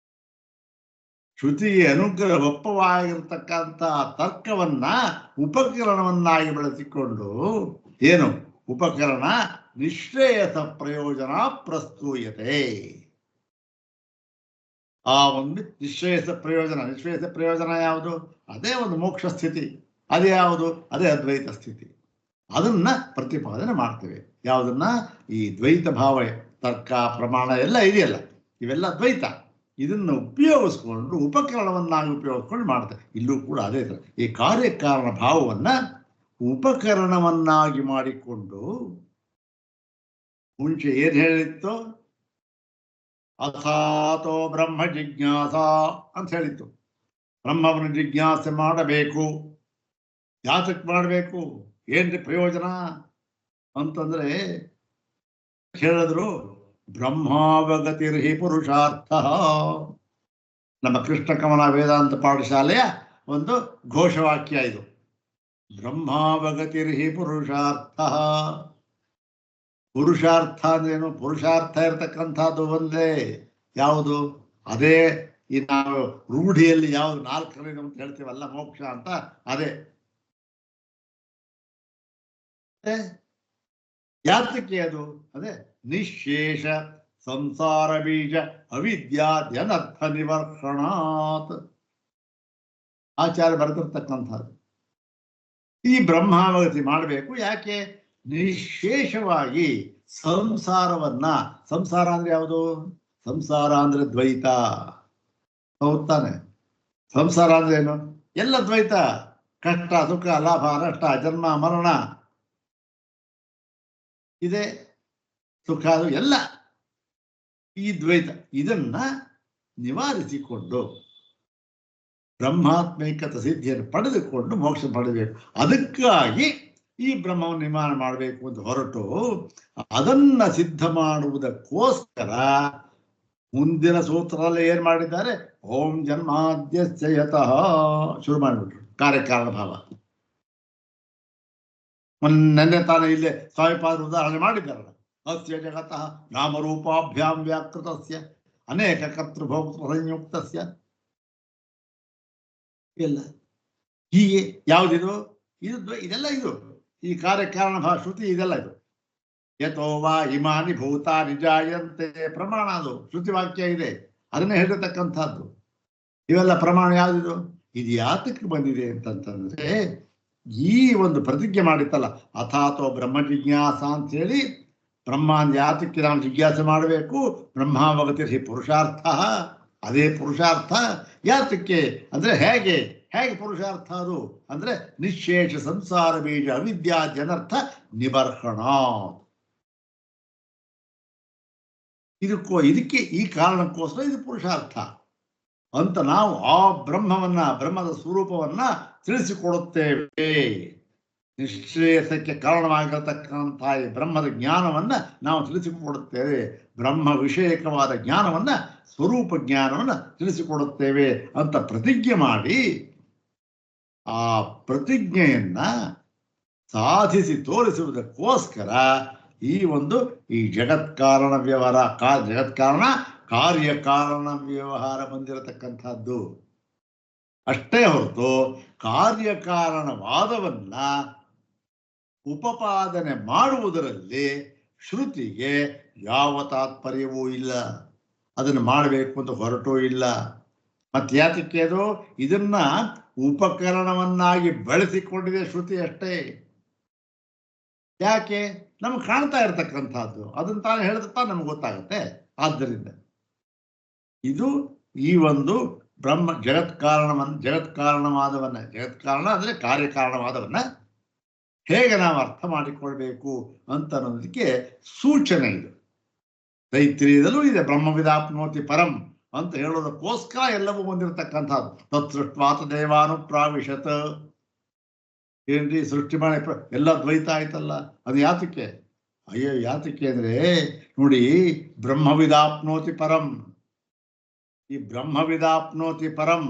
[SPEAKER 1] ಶ್ರುತಿಗೆ ಒಪ್ಪವಾಗಿರತಕ್ಕಂತಹ ತರ್ಕವನ್ನ ಉಪಕರಣವನ್ನಾಗಿ ಬಳಸಿಕೊಂಡು, ಏನು ಉಪಕರಣ, ನಿಶ್ರೇಯಸ ಪ್ರಯೋಜನ ಪ್ರಸ್ತೂಯತೆ. ಆ ಒಂದು ನಿಶ್ರೇಯಸ ಪ್ರಯೋಜನ ಯಾವುದು? ಅದೇ ಒಂದು ಮೋಕ್ಷ ಸ್ಥಿತಿ. ಅದೇ ಯಾವುದು? ಅದೇ ಅದ್ವೈತ ಸ್ಥಿತಿ. ಅದನ್ನ ಪ್ರತಿಪಾದನೆ ಮಾಡ್ತೇವೆ. ಯಾವುದನ್ನ? ಈ ದ್ವೈತ ಭಾವ, ತರ್ಕ, ಪ್ರಮಾಣ ಎಲ್ಲ ಇದೆಯಲ್ಲ, ಇವೆಲ್ಲ ದ್ವೈತ. ಇದನ್ನು ಉಪಯೋಗಿಸ್ಕೊಂಡು, ಉಪಕರಣವನ್ನಾಗಿ ಉಪಯೋಗಿಸ್ಕೊಂಡು ಮಾಡ್ತೇವೆ. ಇಲ್ಲೂ ಕೂಡ ಅದೇ ಥರ ಈ ಕಾರ್ಯಕಾರಣ ಭಾವವನ್ನ ಉಪಕರಣವನ್ನಾಗಿ ಮಾಡಿಕೊಂಡು, ಮುಂಚೆ ಏನ್ ಹೇಳಿತ್ತು? ಅಥಾತೋ ಬ್ರಹ್ಮ ಜಿಜ್ಞಾಸ ಅಂತ ಹೇಳಿತ್ತು. ಬ್ರಹ್ಮವನ್ನು ಜಿಜ್ಞಾಸೆ ಮಾಡಬೇಕು. ಯಾತಕ್ಕೆ ಮಾಡಬೇಕು? ಏನ್ರಿ ಪ್ರಯೋಜನ ಅಂತಂದ್ರೆ ಹೇಳಿದ್ರು, ಬ್ರಹ್ಮಾವಗತಿರ್ಹಿ ಪುರುಷಾರ್ಥ. ನಮ್ಮ ಕೃಷ್ಣ ಕಮಲ ವೇದಾಂತ ಪಾಠಶಾಲೆಯ ಒಂದು ಘೋಷವಾಕ್ಯ ಇದು. ಬ್ರಹ್ಮಾವಗತಿರ್ಹಿ ಪುರುಷಾರ್ಥ. ಪುರುಷಾರ್ಥ ಅಂದ್ರೇನು? ಪುರುಷಾರ್ಥ ಇರತಕ್ಕಂಥದ್ದು ಒಂದೇ. ಯಾವುದು? ಅದೇ ಈ ನಾವು ರೂಢಿಯಲ್ಲಿ ಯಾವುದು 4 ಅಂತ ಹೇಳ್ತೀವಲ್ಲ, ಮೋಕ್ಷ ಅಂತ, ಅದೇ. ಯಾತಕ್ಕೆ ಅದು? ಅದೇ ನಿಶೇಷ ಸಂಸಾರ ಬೀಜ ಅವಿದ್ಯಾದ್ಯನರ್ಥ ನಿವರ್ಷಣಾತ್. ಆಚಾರ್ಯ ಬರೆದಿರ್ತಕ್ಕಂಥದ್ದು. ಈ ಬ್ರಹ್ಮಾವಗತಿ ಮಾಡಬೇಕು. ಯಾಕೆ? ನಿಶೇಷವಾಗಿ ಸಂಸಾರವನ್ನ, ಸಂಸಾರ ಅಂದ್ರೆ ಯಾವುದು? ಸಂಸಾರ ಅಂದ್ರೆ ದ್ವೈತ. ಹೌದ್ ತಾನೆ? ಸಂಸಾರ ಅಂದ್ರೆ ಏನು? ಎಲ್ಲ ದ್ವೈತ. ಕಷ್ಟ, ಸುಖ, ಲಾಭ, ನಷ್ಟ, ಜನ್ಮ, ಮರಣ ಇದೆ, ಸುಖ, ಅದು ಎಲ್ಲ ಈ ದ್ವೈತ. ಇದನ್ನ ನಿವಾರಿಸಿಕೊಂಡು ಬ್ರಹ್ಮಾತ್ಮೈಕತ ಸಿದ್ಧಿಯನ್ನು ಪಡೆದುಕೊಂಡು ಮೋಕ್ಷ ಪಡೆಯಬೇಕು. ಅದಕ್ಕಾಗಿ ಈ ಬ್ರಹ್ಮವನ್ನು ನಿರ್ಮಾಣ ಮಾಡಬೇಕು ಅಂತ ಹೊರಟು, ಅದನ್ನ ಸಿದ್ಧ ಮಾಡುವುದಕ್ಕೋಸ್ಕರ ಮುಂದಿನ ಸೂತ್ರದಲ್ಲಿ ಏನ್ ಮಾಡಿದ್ದಾರೆ? ಓಂ ಜನ್ಮಾದ್ಯಸ್ಯ ಯತಃ ಶುರು ಮಾಡಿಬಿಟ್ರು. ಕಾರ್ಯಕಾರಣ ಭಾವ ನೆನ್ನೆ ತಾನೇ ಇಲ್ಲೇ ಸ್ವಾಮಿಪಾದರು ಉದಾಹರಣೆ ಮಾಡಿದ್ದಾರಲ್ಲ. ಅಸ್ಯ ಜಗತಃ ನಾಮರೂಪಾಭ್ಯಾಂ ವ್ಯಾಕೃತಸ್ಯ ಅನೇಕ ಕರ್ತೃಭೋಕ್ತೃ ಸಂಯುಕ್ತಸ್ಯ. ಇಲ್ಲ, ಹೀಗೆ ಯಾವುದಿದು? ಇದೆಲ್ಲ ಇದು ಈ ಕಾರ್ಯಕಾರಣ ಭಾವ ಶ್ರುತಿ. ಇದೆಲ್ಲ ಇದು ಯಥೋ ವಾ ಇಮಾನಿ ಭೂತಾನಿ ಜಾಯಂತೆ ಪ್ರಮಾಣ. ಅದು ಶ್ರುತಿ ವಾಕ್ಯ ಇದೆ, ಅದನ್ನೇ ಹೇಳಿರ್ತಕ್ಕಂಥದ್ದು. ಇವೆಲ್ಲ ಪ್ರಮಾಣ ಯಾವುದಿದು? ಇದು ಯಾತಕ್ಕೆ ಬಂದಿದೆ ಅಂತಂತಂದ್ರೆ, ಈ ಒಂದು ಪ್ರತಿಜ್ಞೆ ಮಾಡಿತ್ತಲ್ಲ, ಅಥಾತೋ ಬ್ರಹ್ಮ ಜಿಜ್ಞಾಸ ಅಂತ ಹೇಳಿ, ಬ್ರಹ್ಮಾನ್ ಯಾತಕ್ಕೆ ನಾವು ಜಿಜ್ಞಾಸೆ ಮಾಡಬೇಕು? ಬ್ರಹ್ಮಾವಗತಿ ಪುರುಷಾರ್ಥ. ಅದೇ ಪುರುಷಾರ್ಥ. ಯಾತಕ್ಕೆ ಅಂದ್ರೆ ಹೇಗೆ ಪುರುಷಾರ್ಥ ಅದು? ಅಂದ್ರೆ ನಿಶೇಷ ಸಂಸಾರ ಬೀಜ ಅವಿದ್ಯಾ ಜನರ್ಥ ನಿಬರ್ಹಣ. ಇದಕ್ಕೆ ಈ ಕಾರಣಕ್ಕೋಸ್ಕರ ಇದು ಪುರುಷಾರ್ಥ ಅಂತ ನಾವು ಆ ಬ್ರಹ್ಮದ ಸ್ವರೂಪವನ್ನ ತಿಳಿಸಿಕೊಡುತ್ತೇವೆ. ನಿಶ್ರೇಯಸಕ್ಕೆ ಕಾರಣವಾಗಿರತಕ್ಕಂತಹ ಈ ಬ್ರಹ್ಮದ ಜ್ಞಾನವನ್ನ ನಾವು ತಿಳಿಸಿಕೊಡುತ್ತೇವೆ. ಬ್ರಹ್ಮ ವಿಷಯಕವಾದ ಜ್ಞಾನವನ್ನ, ಸ್ವರೂಪ ಜ್ಞಾನವನ್ನ ತಿಳಿಸಿಕೊಡುತ್ತೇವೆ ಅಂತ ಪ್ರತಿಜ್ಞೆ ಮಾಡಿ, ಆ ಪ್ರತಿಜ್ಞೆಯನ್ನ ಸಾಧಿಸಿ ತೋರಿಸುವುದಕ್ಕೋಸ್ಕರ ಈ ಜಗತ್ಕಾರಣ ವ್ಯವಹಾರ, ಜಗತ್ಕಾರಣ ಕಾರ್ಯಕಾರಣ ವ್ಯವಹಾರ ಬಂದಿರತಕ್ಕಂಥದ್ದು ಅಷ್ಟೇ ಹೊರತು ಕಾರ್ಯಕಾರಣವಾದವನ್ನ ಉಪಪಾದನೆ ಮಾಡುವುದರಲ್ಲಿ ಶ್ರುತಿಗೆ ಯಾವ ತಾತ್ಪರ್ಯವೂ ಇಲ್ಲ. ಅದನ್ನು ಮಾಡಬೇಕು ಅಂತ ಹೊರಟೂ ಇಲ್ಲ. ಮತ್ತೆ ಯಾತಕ್ಕೆ ಅದು? ಇದನ್ನ ಉಪಕರಣವನ್ನಾಗಿ ಬಳಸಿಕೊಂಡಿದೆ ಶ್ರುತಿ ಅಷ್ಟೇ. ಯಾಕೆ? ನಮ್ಗೆ ಕಾಣ್ತಾ ಇರತಕ್ಕಂಥದ್ದು ಅದನ್ನ ತಾನು ಹೇಳ್ತಾ ನಮ್ಗೆ ಗೊತ್ತಾಗುತ್ತೆ. ಆದ್ದರಿಂದ ಇದು ಈ ಒಂದು ಬ್ರಹ್ಮ ಜಗತ್ಕಾರಣ ಅಂದ್ರೆ ಕಾರ್ಯಕಾರಣವಾದವನ್ನ ಹೇಗೆ ನಾವು ಅರ್ಥ ಮಾಡಿಕೊಳ್ಬೇಕು ಅಂತ ಅನ್ನೋದಕ್ಕೆ ಸೂಚನೆ ಇದು. ತೈತ್ರಿಯದಲ್ಲೂ ಇದೆ ಬ್ರಹ್ಮವಿದಾಪ್ನೋತಿ ಪರಂ ಅಂತ ಹೇಳೋದಕ್ಕೋಸ್ಕರ ಎಲ್ಲವೂ ಬಂದಿರತಕ್ಕಂಥದ್ದು. ತತ್ಸೃಷ್ಟ್ವಾತ ದೇವಾನು ಪ್ರಾವಿಶತ್. ಏನ್ರಿ ಸೃಷ್ಟಿ ಮಾಡಿ ಎಲ್ಲ ದ್ವೈತ ಆಯ್ತಲ್ಲ, ಅದು ಯಾತಕ್ಕೆ? ಅಯ್ಯೋ ಯಾತಕ್ಕೆ ಅಂದ್ರೆ ನೋಡಿ, ಬ್ರಹ್ಮವಿದಾಪ್ನೋತಿ ಪರಂ, ಈ ಬ್ರಹ್ಮವಿದಾಪ್ನೋತಿ ಪರಂ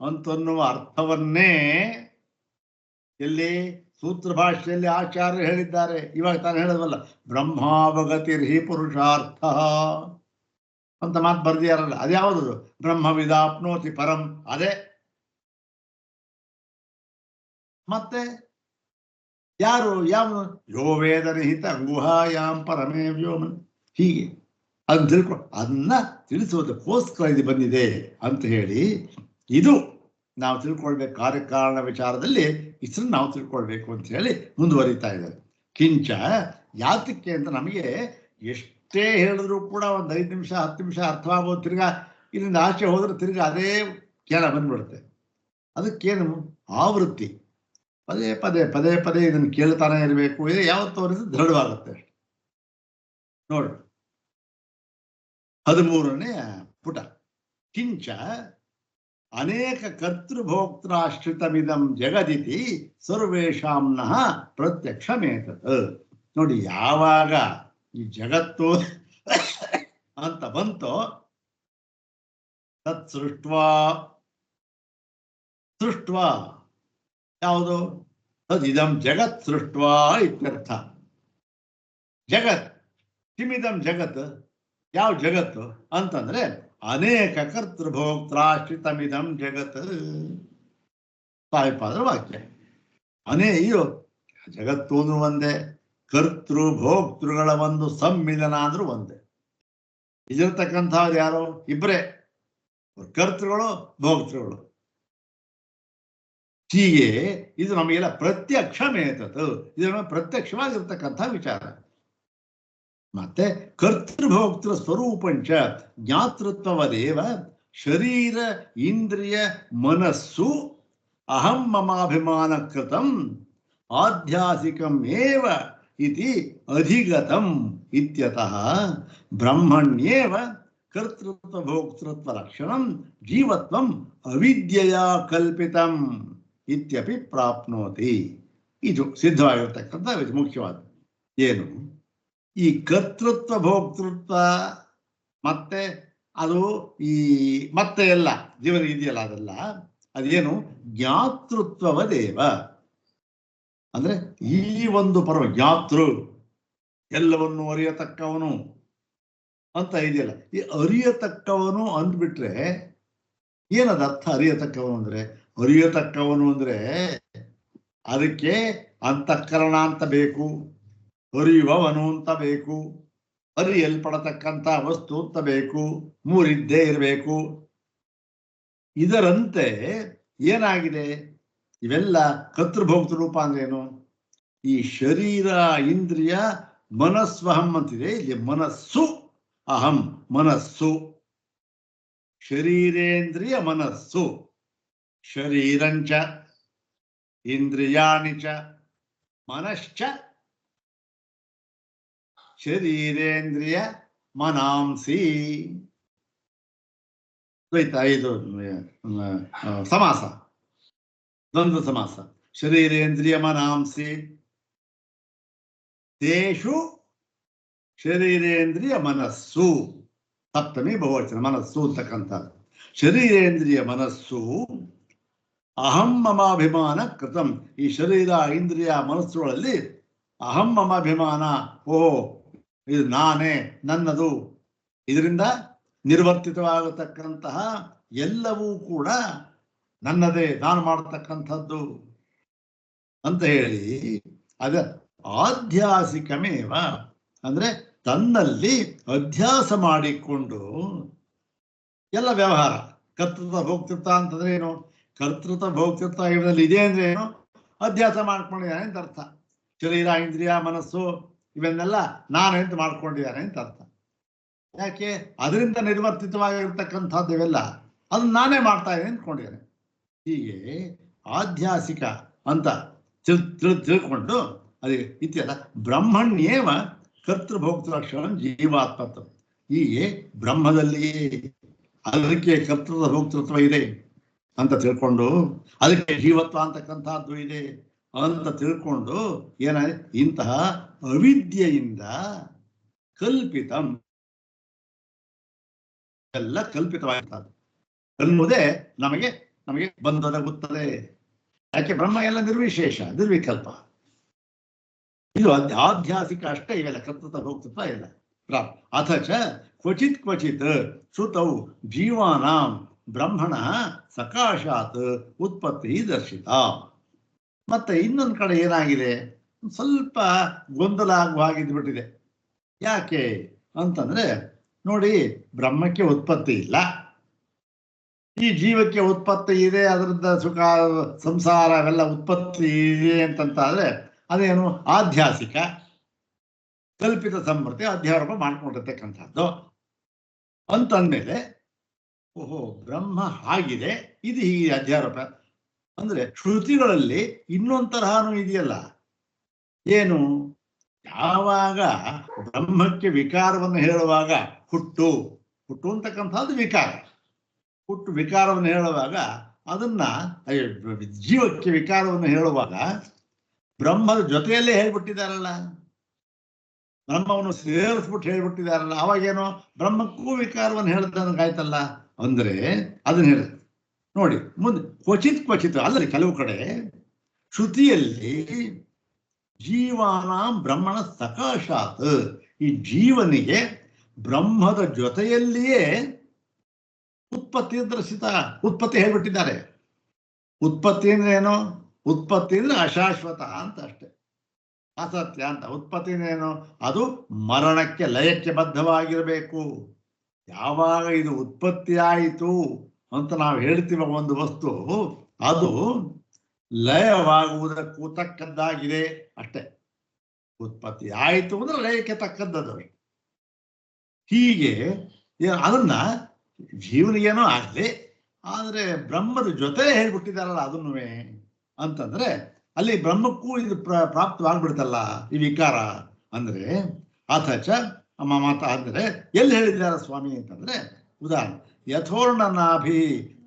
[SPEAKER 1] ಅಂತನ್ನುವ ಅರ್ಥವನ್ನೇ ಎಲ್ಲಿ ಸೂತ್ರ ಭಾಷೆಯಲ್ಲಿ ಆಚಾರ್ಯರು ಹೇಳಿದ್ದಾರೆ. ಇವಾಗ ತಾನು ಹೇಳಿದ್ವಲ್ಲ, ಬ್ರಹ್ಮಾವಗತಿರ್ಹಿ ಪುರುಷಾರ್ಥ ಅಂತ ಮಾತು ಬರ್ದಿಯಾರಲ್ಲ, ಅದ್ಯಾವುದು? ಬ್ರಹ್ಮವಿದಾಪ್ನೋತಿ ಪರಂ, ಅದೇ. ಮತ್ತೆ ಯಾರು? ಯಾವ? ಯೋ ವೇದ ನಿಹಿತ ಗುಹಾಯಾಂ ಪರಮೇ ವ್ಯೋಮನ್. ಹೀಗೆ ಅದನ್ನ ಅದನ್ನ ತಿಳಿಸುವುದಕ್ಕೋಸ್ಕರ ಇದು ಬಂದಿದೆ ಅಂತ ಹೇಳಿ, ಇದು ನಾವು ತಿಳ್ಕೊಳ್ಬೇಕು. ಕಾರ್ಯಕಾರಣ ವಿಚಾರದಲ್ಲಿ ಇಷ್ಟನ್ನು ನಾವು ತಿಳ್ಕೊಳ್ಬೇಕು ಅಂತ ಹೇಳಿ ಮುಂದುವರಿತಾ ಇದ್ದಾರೆ. ಕಿಂಚ ಯಾತಕ್ಕೆ ಅಂತ ನಮಗೆ ಎಷ್ಟೇ ಹೇಳಿದ್ರು ಕೂಡ ಒಂದು 5 ನಿಮಿಷ 10 ನಿಮಿಷ ಅರ್ಥವಾಗೋದು. ತಿರ್ಗಾ ಇಲ್ಲಿಂದ ಆಚೆ ಹೋದ್ರೆ ತಿರ್ಗಾ ಅದೇ ಕೇಳ ಬಂದ್ಬಿಡುತ್ತೆ. ಅದಕ್ಕೇನು ಆವೃತ್ತಿ, ಪದೇ ಪದೇ ಪದೇ ಪದೇ ಇದನ್ನು ಕೇಳ್ತಾನೆ ಇರಬೇಕು. ಇದು ಯಾವತ್ತೂ ದೃಢವಾಗುತ್ತೆ. ನೋಡಿ 13ನೇ ಪುಟ. ಕಿಂಚ ಅನೇಕ ಕರ್ತೃಭೋಕ್ತಾಶ್ರಿತಮಿದಂ ಜಗದಿತಿ ಸರ್ವೇಷಾಂನಃ ಪ್ರತ್ಯಕ್ಷಮೇತತ್. ನೋಡಿ, ಯಾವಾಗ ಈ ಜಗತ್ತು ಅಂತ ಬಂತೋ, ತತ್ ಸೃಷ್ಟ್ವಾ ಯಾವುದು? ತದಿದಂ ಜಗತ್ ಸೃಷ್ಟ್ವಾ ಇತ್ಯರ್ಥ. ಜಗತ್ ಕಿಮಿದಂ ಜಗತ್, ಯಾವ ಜಗತ್ತು ಅಂತಂದ್ರೆ ಅನೇಕ ಕರ್ತೃಭೋಕ್ತಾಶ್ರಿತಮಿದಂ ಜಗತ್. ತಾಯಿಪಾದ್ರ ವಾಕ್ಯ. ಅಯ್ಯೋ, ಜಗತ್ತು ಅಂದ್ರೂ ಒಂದೇ, ಕರ್ತೃಭೋಕ್ತೃಗಳ ಒಂದು ಸಮ್ಮಿಲನ ಅಂದ್ರೂ ಒಂದೇ. ಇದಿರ್ತಕ್ಕಂಥದ್ದು ಯಾರು? ಇಬ್ಬರೇ, ಕರ್ತೃಗಳು ಭೋಕ್ತೃಗಳು. ಹೀಗೆ ಇದು ನಮಗೆಲ್ಲ ಪ್ರತ್ಯಕ್ಷ ಮೇತತ್, ಇದು ಪ್ರತ್ಯಕ್ಷವಾಗಿರ್ತಕ್ಕಂಥ ವಿಚಾರ. ಮತ್ತೆ ಕರ್ತೃಭೋಕ್ತೃ ಸ್ವರೂಪಂಚ ಜ್ಞಾತೃತ್ವವದೇವ ಶರೀರ ಇಂದ್ರಿಯ ಮನಸ್ಸು ಅಹಂ ಮಮಾಭಿಮಾನ ಕೃತಂ ಆಧ್ಯಾಸಿಕಂ ಏವ ಇತಿ ಅಧಿಗತಂ ಇತ್ಯತಃ ಬ್ರಹ್ಮಣ್ಯೇವ ಕರ್ತೃತ್ವ ಭೋಕ್ತೃತ್ವ ಲಕ್ಷಣಂ ಜೀವತ್ವಂ ಅವಿದ್ಯೆಯ ಕಲ್ಪಿತಂ ಇತ್ಯಪಿ ಪ್ರಾಪ್ನೋತಿ. ಇದು ಸಿದ್ಧವಾಗಿರ್ತಕ್ಕಂಥ ಮುಖ್ಯವಾದ ಏನು? ಈ ಕರ್ತೃತ್ವ ಭೋಕ್ತೃತ್ವ ಮತ್ತೆ ಅದು ಈ ಮತ್ತೆ ಎಲ್ಲ ಜೀವನ ಇದೆಯಲ್ಲ, ಅದೆಲ್ಲ ಅದೇನು? ಜ್ಞಾತೃತ್ವವದೇವ ಅಂದ್ರೆ ಈ ಒಂದು ಪರ್ವ ಜ್ಞಾತೃ, ಎಲ್ಲವನ್ನು ಅರಿಯತಕ್ಕವನು ಅಂತ ಇದೆಯಲ್ಲ. ಈ ಅರಿಯತಕ್ಕವನು ಅಂದ್ಬಿಟ್ರೆ ಏನದ ಅರ್ಥ? ಅರಿಯತಕ್ಕವನು ಅಂದ್ರೆ ಅದಕ್ಕೆ ಅಂತಃಕರಣ ಅಂತ ಬೇಕು, ಅರಿಯುವವನು ಅಂತ ಬೇಕು, ಅರಿಯಲ್ಪಡತಕ್ಕಂಥ ವಸ್ತು ಅಂತ ಬೇಕು, ಮೂರಿದ್ದೇ ಇರಬೇಕು. ಇದರಂತೆ ಏನಾಗಿದೆ? ಇವೆಲ್ಲ ಕರ್ತೃಭೋಕ್ತೃ ರೂಪ ಅಂದ್ರೇನು? ಈ ಶರೀರ ಇಂದ್ರಿಯ ಮನಸ್ವಹಂ ಅಂತಿದೆ. ಇಲ್ಲಿ ಮನಸ್ಸು ಅಹಂ, ಮನಸ್ಸು ಶರೀರೇಂದ್ರಿಯ ಮನಸ್ಸು, ಶರೀರಂಚ ಇಂದ್ರಿಯಾಣಿ ಚ ಮನಶ್ಚ ಶರೀರೇಂದ್ರಿಯ ಮನಾಂಸಿ. ಇದು ಸಮಾಸ, ದ್ವಂದ್ವ ಸಮಾಸ. ಶರೀರೇಂದ್ರಿಯ ಮನಾಂಸಿ ತೇಷು ಶರೀರೇಂದ್ರಿಯ ಮನಸ್ಸು, ಸಪ್ತಮಿ ಬಹುವಚನ ಮನಸ್ಸು ಅಂತಕ್ಕಂಥದ್ದು. ಶರೀರೇಂದ್ರಿಯ ಮನಸ್ಸು ಅಹಂ ಮಮಾಭಿಮಾನ ಕೃತಂ. ಈ ಶರೀರ ಇಂದ್ರಿಯ ಮನಸ್ಸುಗಳಲ್ಲಿ ಅಹಂ ಮಮಾಭಿಮಾನ, ಇದು ನಾನೇ, ನನ್ನದು, ಇದರಿಂದ ನಿರ್ವರ್ತಿತವಾಗತಕ್ಕಂತಹ ಎಲ್ಲವೂ ಕೂಡ ನನ್ನದೇ, ನಾನು ಮಾಡತಕ್ಕಂಥದ್ದು ಅಂತ ಹೇಳಿ ಅದ ಆಧ್ಯಾಸಿಕಮೇವ ಅಂದ್ರೆ ತನ್ನಲ್ಲಿ ಅಧ್ಯಾಸ ಮಾಡಿಕೊಂಡು ಎಲ್ಲ ವ್ಯವಹಾರ. ಕರ್ತೃತ್ವ ಭೋಕ್ತೃತ್ವ ಅಂತಂದ್ರೆ ಏನು? ಕರ್ತೃತ್ವ ಭೋಕ್ತೃತ್ವ ಇವನಲ್ಲಿ ಇದೆ ಅಂದ್ರೆ ಏನು? ಅಧ್ಯಾಸ ಮಾಡ್ಕೊಂಡಿದ್ದಾನೆ ಅಂತ ಅರ್ಥ. ಶರೀರ ಇಂದ್ರಿಯ ಮನಸ್ಸು ಇವನ್ನೆಲ್ಲ ನಾನು ಅಂತ ಮಾಡ್ಕೊಂಡಿದ್ದಾನೆ ಅಂತ ಅರ್ಥ. ಯಾಕೆ? ಅದರಿಂದ ನಿರ್ವರ್ತಿತವಾಗಿರ್ತಕ್ಕಂಥದ್ದು ಇವೆಲ್ಲ ಅದನ್ನ ನಾನೇ ಮಾಡ್ತಾ ಇದ್ದೇನೆ ಅಂದ್ಕೊಂಡಿದ್ದೇನೆ. ಹೀಗೆ ಆಧ್ಯಾಸಿಕ ಅಂತ ತಿಳ್ಕೊಂಡು ಅದೇ ಇತ್ಯಲ್ಲ ಬ್ರಹ್ಮಣ್ಯೇವ ಕರ್ತೃಭೋಕ್ತೃ ಲಕ್ಷಣ ಜೀವಾತ್ಮತ್ವ. ಹೀಗೆ ಬ್ರಹ್ಮದಲ್ಲಿಯೇ ಅದಕ್ಕೆ ಕರ್ತೃತ್ವ ಭೋಕ್ತೃತ್ವ ಇದೆ ಅಂತ ತಿಳ್ಕೊಂಡು, ಅದಕ್ಕೆ ಜೀವತ್ವ ಅಂತಕ್ಕಂಥದ್ದು ಇದೆ ಅಂತ ತಿಳ್ಕೊಂಡು ಏನಾಗಿದೆ? ಇಂತಹ ಅವಿದ್ಯೆಯಿಂದ ಕಲ್ಪಿತಂ, ಎಲ್ಲ ಕಲ್ಪಿತವಾಗಿರ್ತದೆ ಅನ್ನುವುದೇ ನಮಗೆ ಬಂದೊದಗುತ್ತದೆ. ಯಾಕೆ ಬ್ರಹ್ಮ ಎಲ್ಲ ನಿರ್ವಿಶೇಷ, ನಿರ್ವಿಕಲ್ಪ. ಇದು ಆಧ್ಯಾಸಿಕ ಅಷ್ಟೇ, ಇವೆಲ್ಲ ಕರ್ತೃತ್ವ ಭೋಕ್ತೃತ್ವ ಇಲ್ಲ. ಅಥ ಚ ಕ್ವಚಿತ್ ಕ್ವಚಿತ್ ಶ್ರುತೌ ಜೀವಾನಾಂ ಬ್ರಹ್ಮಣ ಸಕಾಶಾತ್ ಉತ್ಪತ್ತಿ ದರ್ಶಿತ. ಮತ್ತೆ ಇನ್ನೊಂದು ಕಡೆ ಏನಾಗಿದೆ, ಸ್ವಲ್ಪ ಗೊಂದಲ ಆಗುವ ಹಾಗಿದ್ಬಿಟ್ಟಿದೆ. ಯಾಕೆ ಅಂತಂದ್ರೆ ನೋಡಿ, ಬ್ರಹ್ಮಕ್ಕೆ ಉತ್ಪತ್ತಿ ಇಲ್ಲ, ಈ ಜೀವಕ್ಕೆ ಉತ್ಪತ್ತಿ ಇದೆ, ಅದರಿಂದ ಸುಖ ಸಂಸಾರ ಅವೆಲ್ಲ ಉತ್ಪತ್ತಿ ಇದೆ ಅಂತಂತಾದ್ರೆ ಅದೇನು ಆಧ್ಯಾಸಿಕ ಕಲ್ಪಿತ ಸಮೃದ್ಧಿ ಅಧ್ಯಾರೋಪ ಮಾಡ್ಕೊಂಡಿರ್ತಕ್ಕಂಥದ್ದು ಅಂತಂದ್ಮೇಲೆ, ಓಹೋ ಬ್ರಹ್ಮ ಹಾಗಿದೆ, ಇದು ಹೀಗೆ ಅಧ್ಯಾರೋಪ ಅಂದ್ರೆ ಶ್ರುತಿಗಳಲ್ಲಿ ಇನ್ನೊಂದು ತರಹನೂ ಇದೆಯಲ್ಲ. ಏನು, ಯಾವಾಗ ಬ್ರಹ್ಮಕ್ಕೆ ವಿಕಾರವನ್ನು ಹೇಳುವಾಗ ಹುಟ್ಟು ಅಂತಕ್ಕಂಥದ್ದು ವಿಕಾರ, ಹುಟ್ಟು ವಿಕಾರವನ್ನು ಹೇಳುವಾಗ ಅದನ್ನ ಜೀವಕ್ಕೆ ವಿಕಾರವನ್ನು ಹೇಳುವಾಗ ಬ್ರಹ್ಮದ ಜೊತೆಯಲ್ಲೇ ಹೇಳ್ಬಿಟ್ಟಿದಾರಲ್ಲ, ಬ್ರಹ್ಮವನ್ನು ಸೇರಿಸ್ಬಿಟ್ಟು ಹೇಳ್ಬಿಟ್ಟಿದಾರಲ್ಲ. ಅವಾಗೇನೋ ಬ್ರಹ್ಮಕ್ಕೂ ವಿಕಾರವನ್ನು ಹೇಳ್ದಂಗಾಯ್ತಲ್ಲ. ಅಂದ್ರೆ ಅದನ್ನ ಹೇಳ ನೋಡಿ ಮುಂದೆ ಕ್ವಚಿತ್ ಕ್ವಚಿತ್ ಅಲ್ಲರಿ, ಕೆಲವು ಕಡೆ ಶ್ರುತಿಯಲ್ಲಿ ಜೀವಾನಾಂ ಬ್ರಹ್ಮಣ ಸಕಾಶಾತ್, ಈ ಜೀವನಿಗೆ ಬ್ರಹ್ಮದ ಜೊತೆಯಲ್ಲಿಯೇ ಉತ್ಪತ್ತಿ ದರ್ಶಿತ, ಉತ್ಪತ್ತಿ ಹೇಳ್ಬಿಟ್ಟಿದ್ದಾರೆ. ಉತ್ಪತ್ತಿ ಅಂದ್ರೆ ಏನು, ಉತ್ಪತ್ತಿ ಅಂದ್ರೆ ಅಶಾಶ್ವತ ಅಂತ ಅಷ್ಟೆ, ಅಸತ್ಯ ಅಂತ. ಉತ್ಪತ್ತಿ ಏನು, ಅದು ಮರಣಕ್ಕೆ ಲಯಕ್ಕೆ ಬದ್ಧವಾಗಿರಬೇಕು. ಯಾವಾಗ ಇದು ಉತ್ಪತ್ತಿ ಆಯಿತು ಅಂತ ನಾವು ಹೇಳ್ತೀವ ಒಂದು ವಸ್ತು, ಅದು ಲಯವಾಗುವುದಕ್ಕೂ ತಕ್ಕದ್ದಾಗಿದೆ ಅಷ್ಟೆ. ಉತ್ಪತ್ತಿ ಆಯಿತು ಅಂದ್ರೆ ಲಯಕ್ಕೆ ತಕ್ಕದ್ದದು. ಹೀಗೆ ಅದನ್ನ ಜೀವನಿಗೇನೋ ಆಗಲಿ, ಆದ್ರೆ ಬ್ರಹ್ಮದ ಜೊತೆ ಹೇಳ್ಬಿಟ್ಟಿದಾರಲ್ಲ ಅದನ್ನು ಅಂತಂದ್ರೆ ಅಲ್ಲಿ ಬ್ರಹ್ಮಕ್ಕೂ ಇದು ಪ್ರಾಪ್ತವಾಗ್ಬಿಡ್ತಲ್ಲ ಈ ವಿಕಾರ. ಅಂದ್ರೆ ಅಥಚ ಮಾತ ಅಂದ್ರೆ ಎಲ್ಲಿ ಹೇಳಿದ್ದಾರೆ ಸ್ವಾಮಿ ಅಂತಂದ್ರೆ, ಉದಾಹರಣೆ ಯಥೋರ್ಣನಾಭಿ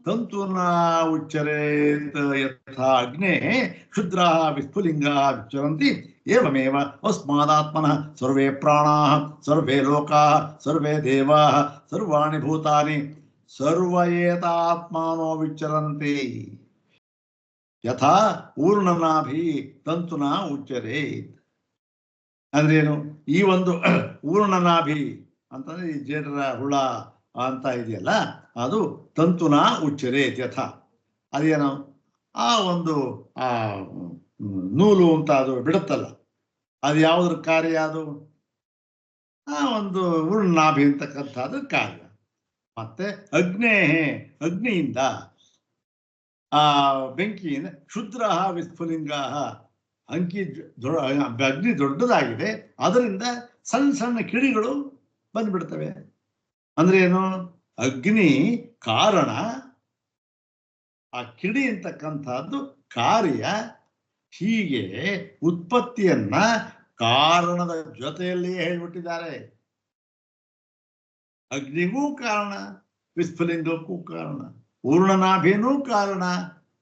[SPEAKER 1] ತಂತುನ ಉಚ್ಚರೇತ್ ಯಥಾ ಅಗ್ನೇ ಕ್ಷುದ್ರಾ ವಿಸ್ಫುಲಿಂಗಾ ವಿಚರಂತಿ ಏವಮೇವ ಅಸ್ಮಾದಾತ್ಮನಃ ಸರ್ವೇ ಪ್ರಾಣಾಃ ಸರ್ವೇ ಲೋಕಾಃ ಸರ್ವೇ ದೇವಾಃ ಸರ್ವಾಣಿ ಭೂತಾನಿ ಸರ್ವಯೇತಾತ್ಮಾನೋ ವಿಚರಂತಿ ಯಥಾ ಊರ್ಣನಾಭಿ ತಂತುನ ಉಚ್ಚರೇತ್. ಅಂದ್ರೇನು, ಈ ಒಂದು ಊರ್ಣನಾಭಿ ಅಂತಂದ್ರೆ ಈ ಜೇಡರ ಹುಳ ಅಂತ ಇದೆಯಲ್ಲ, ಅದು ತಂತುನ ಉಚ್ಚರೇತ್ ಯಥಾ, ಅದೇನು ಆ ಒಂದು ಆ ನೂಲು ಅಂತ ಅದು ಬಿಡುತ್ತಲ್ಲ, ಅದು ಯಾವುದ್ರ ಕಾರ್ಯ, ಅದು ಆ ಒಂದು ಊರ್ಣನಾಭಿ ಅಂತಕ್ಕಂಥದ್ದು ಕಾರ್ಯ. ಮತ್ತೆ ಅಗ್ನಿಯಿಂದ ಆ ಬೆಂಕಿಯಿಂದ ಕ್ಷುದ್ರ ವಿಸ್ಫುಲಿಂಗ, ಅಗ್ನಿ ದೊಡ್ಡದಾಗಿದೆ, ಅದರಿಂದ ಸಣ್ಣ ಸಣ್ಣ ಕಿಡಿಗಳು ಬಂದ್ಬಿಡ್ತವೆ. ಅಂದ್ರೆ ಏನು, ಅಗ್ನಿ ಕಾರಣ, ಆ ಕಿಡಿ ಅಂತಕ್ಕಂಥದ್ದು ಕಾರ್ಯ. ಹೀಗೆ ಉತ್ಪತ್ತಿಯನ್ನ ಕಾರಣದ ಜೊತೆಯಲ್ಲಿಯೇ ಹೇಳ್ಬಿಟ್ಟಿದ್ದಾರೆ. ಅಗ್ನಿಗೂ ಕಾರಣ, ವಿಸ್ಫುಲಿಂಗಕ್ಕೂ ಕಾರಣ, ಊರ್ಣನಾಭಿನೂ ಕಾರಣ,